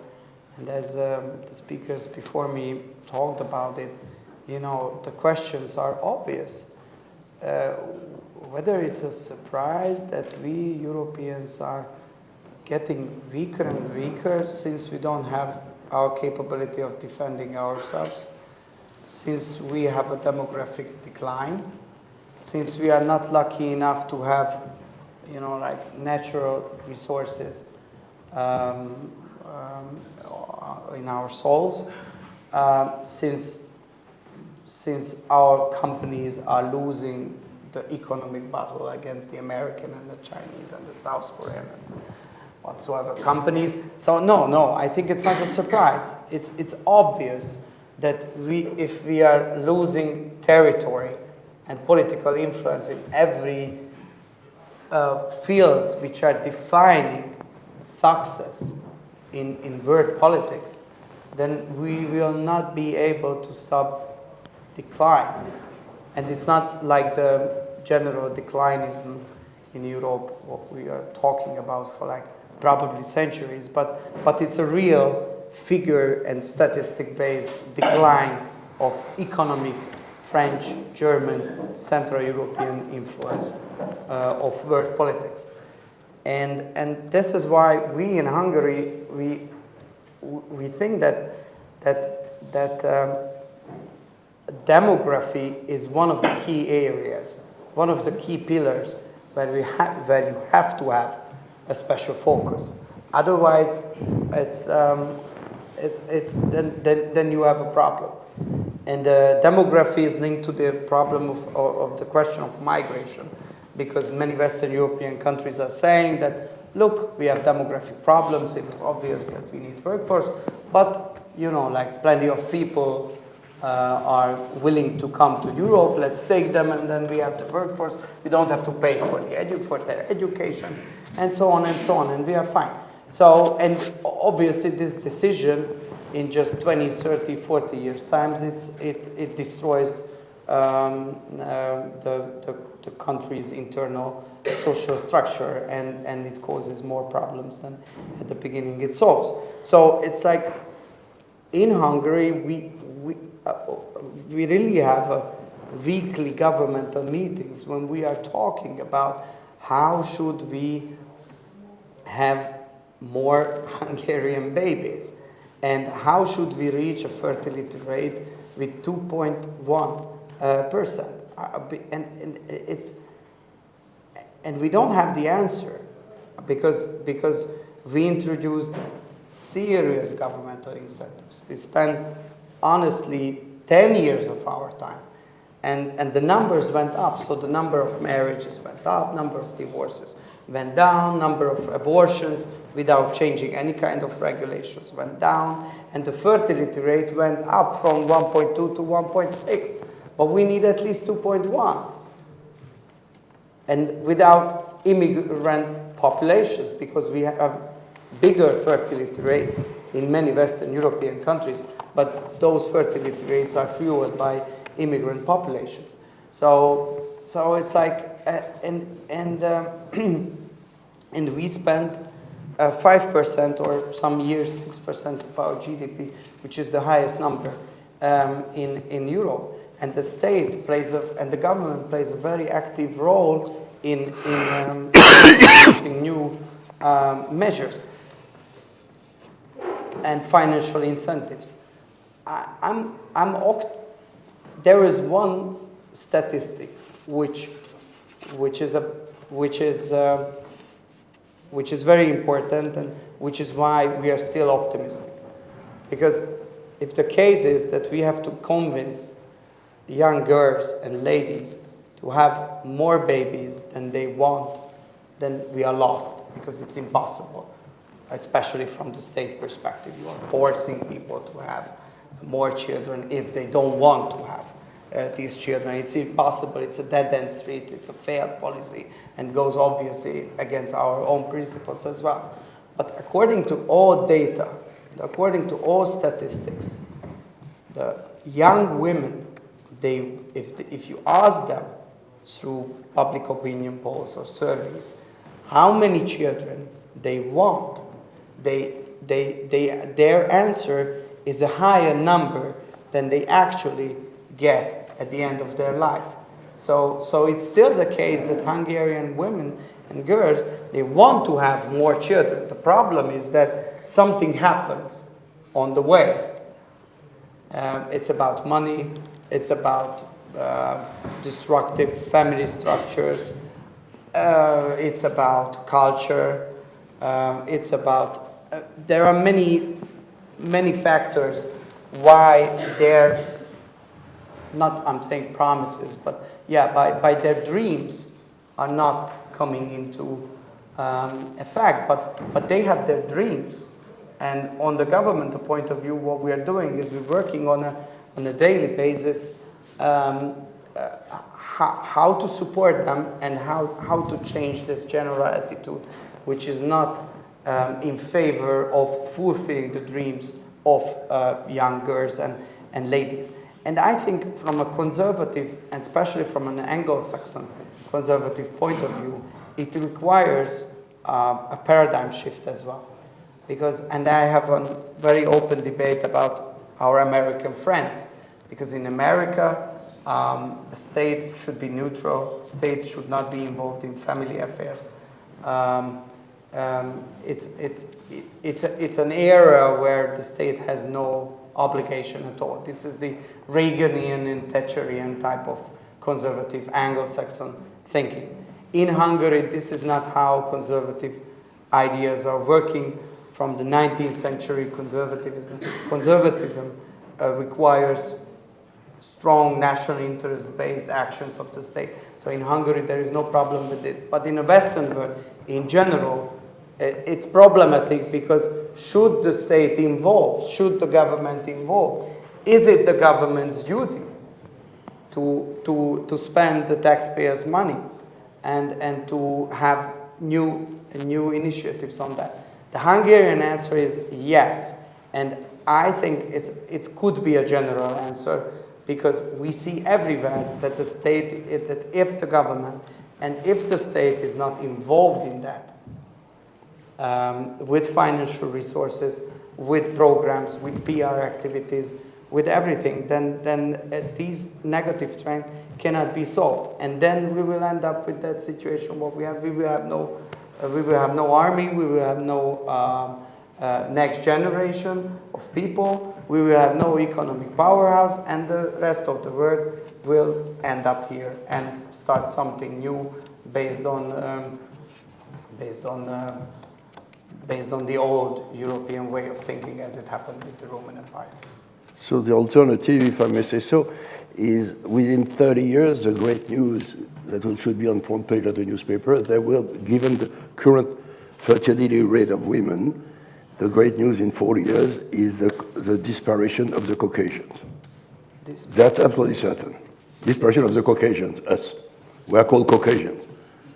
And as the speakers before me talked about it, you know, the questions are obvious. Whether it's a surprise that we Europeans are getting weaker and weaker since we don't have our capability of defending ourselves, since we have a demographic decline, since we are not lucky enough to have, you know, like natural resources in our souls, since our companies are losing the economic battle against the American and the Chinese and the South Korean and whatsoever companies. So no, I think it's not a surprise. It's obvious that if we are losing territory and political influence in every fields which are defining success in world politics, then we will not be able to stop decline. And it's not like the general declinism in Europe, what we are talking about for like probably centuries, but it's a real figure and statistic-based decline of economic French, German, Central European influence of world politics. And this is why we in Hungary, we think that demography is one of the key areas, one of the key pillars where you have to have a special focus. Otherwise, then you have a problem. And demography is linked to the problem of the question of migration, because many Western European countries are saying that, look, we have demographic problems. It is obvious that we need workforce, but like plenty of people are willing to come to Europe. Let's take them, and then we have the workforce. We don't have to pay for their education, and so on, and we are fine. So, and obviously this decision in just 20, 30, 40 years' time, it destroys the country's internal social structure, and it causes more problems than at the beginning it solves. So it's like in Hungary, we really have weekly governmental meetings when we are talking about how should we have more Hungarian babies, and how should we reach a fertility rate with 2.1%. And we don't have the answer because we introduced serious governmental incentives. We spent honestly 10 years of our time, and the numbers went up. So the number of marriages went up, number of divorces went down, number of abortions without changing any kind of regulations went down, and the fertility rate went up from 1.2 to 1.6. But we need at least 2.1. And without immigrant populations, because we have bigger fertility rates in many Western European countries, but those fertility rates are fueled by immigrant populations. So it's like, and we spend 5% or some years 6% of our GDP, which is the highest number in Europe. And the state and the government plays a very active role in introducing new measures and financial incentives. There is one statistic which is very important, and which is why we are still optimistic. Because if the case is that we have to convince young girls and ladies to have more babies than they want, then we are lost, because it's impossible, especially from the state perspective. You are forcing people to have more children if they don't want to have these children. It's impossible. It's a dead-end street. It's a failed policy, and goes obviously against our own principles as well. But according to all data, according to all statistics, the young women, if you ask them through public opinion polls or surveys how many children they want, their answer is a higher number than they actually get at the end of their life. So it's still the case that Hungarian women and girls, they want to have more children. The problem is that something happens on the way. It's about money, it's about destructive family structures, it's about culture, it's about, there are many factors why they're not, I'm saying promises, but yeah, by their dreams are not coming into effect, but they have their dreams. And on the governmental point of view, what we are doing is we're working on a daily basis how to support them and how to change this general attitude, which is not in favor of fulfilling the dreams of young girls and ladies. And I think from a conservative, and especially from an Anglo-Saxon conservative point of view, it requires a paradigm shift as well. And I have a very open debate about our American friends, because in America, the state should be neutral, state should not be involved in family affairs. it's an era where the state has no obligation at all. This is the Reaganian and Thatcherian type of conservative Anglo-Saxon thinking. In Hungary, this is not how conservative ideas are working. From the 19th century, conservatism requires strong national interest-based actions of the state. So in Hungary, there is no problem with it. But in the Western world, in general, it's problematic because should the state involve, should the government involve, is it the government's duty to spend the taxpayers' money and to have new initiatives on that? The Hungarian answer is yes, and I think it could be a general answer because we see everywhere that the state, that if the government and if the state is not involved in that, with financial resources, with programs, with PR activities, with everything, then these negative trends cannot be solved, and then we will end up with that situation what we have. We will have no army, we will have no next generation of people, we will have no economic powerhouse, and the rest of the world will end up here and start something new based on the old European way of thinking as it happened with the Roman Empire.
So the alternative, if I may say so, is within 30 years, the great news that should be on front page of the newspaper, there will, given the current fertility rate of women, the great news in 40 years is the disparition of the Caucasians. That's absolutely certain. Disparition of the Caucasians, us. We are called Caucasians.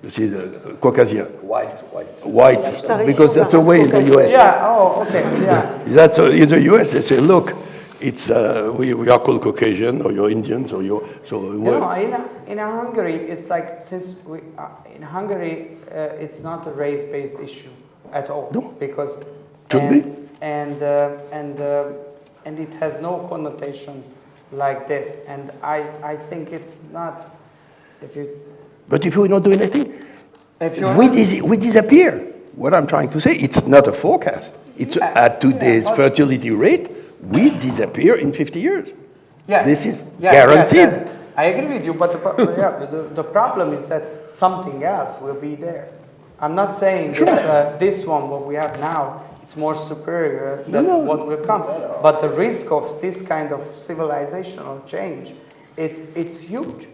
You see, the Caucasian. White, because that's the way in the US.
Yeah, oh, okay, yeah.
That's in the US, they say, look, it's we are called Caucasian, or you're Indians, or you're
in Hungary, it's like in Hungary, it's not a race-based issue at all.
No,
because
should be.
And it has no connotation like this. And I think it's not.
But if we don't do anything, we disappear. What I'm trying to say, it's not a forecast. It's at today's fertility rate. We disappear in 50 years.
Yeah,
this is guaranteed.
Yes. I agree with you, but the problem is that something else will be there. I'm not saying it's this one, what we have now, it's more superior than what will come. But the risk of this kind of civilizational change, it's huge.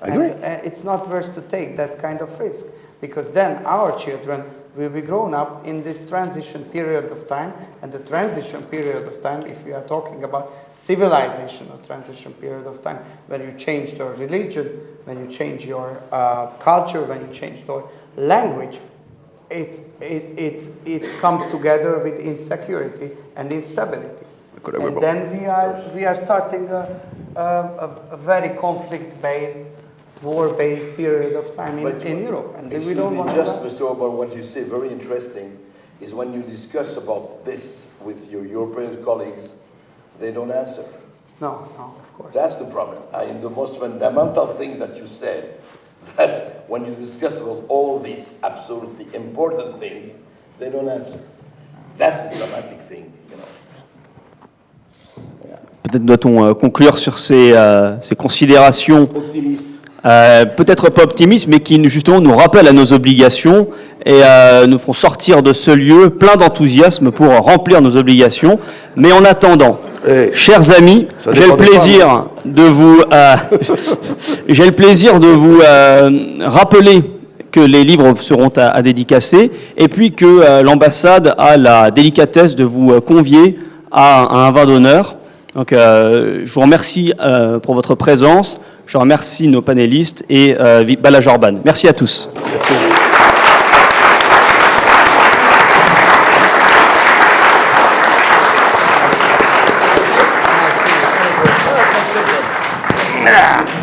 I agree.
And it's not worth to take that kind of risk, because then our children will be grown up in this transition period of time, and the transition period of time, if we are talking about civilizational transition period of time, when you change your religion, when you change your culture, when you change your language, it comes together with insecurity and instability. And then we are starting a very conflict-based, war-based period of time in Europe, and we don't want
to. Just, Mr. Orban, what you say, very interesting, is when you discuss about this with your European colleagues, they don't answer.
No, of course.
That's the problem. The most fundamental thing that you said, that when you discuss about all these absolutely important things, they don't answer. That's the dramatic thing, you know.
Peut-être doit-on conclure sur ces considérations peut-être pas optimistes, mais qui justement nous rappellent à nos obligations et nous font sortir de ce lieu plein d'enthousiasme pour remplir nos obligations. Mais en attendant, chers amis, j'ai le plaisir de vous rappeler que les livres seront à dédicacer, et puis que l'ambassade a la délicatesse de vous convier à un vin d'honneur. Donc, je vous remercie pour votre présence. Je remercie nos panélistes et Balázs Orbán. Merci à tous.
Yeah.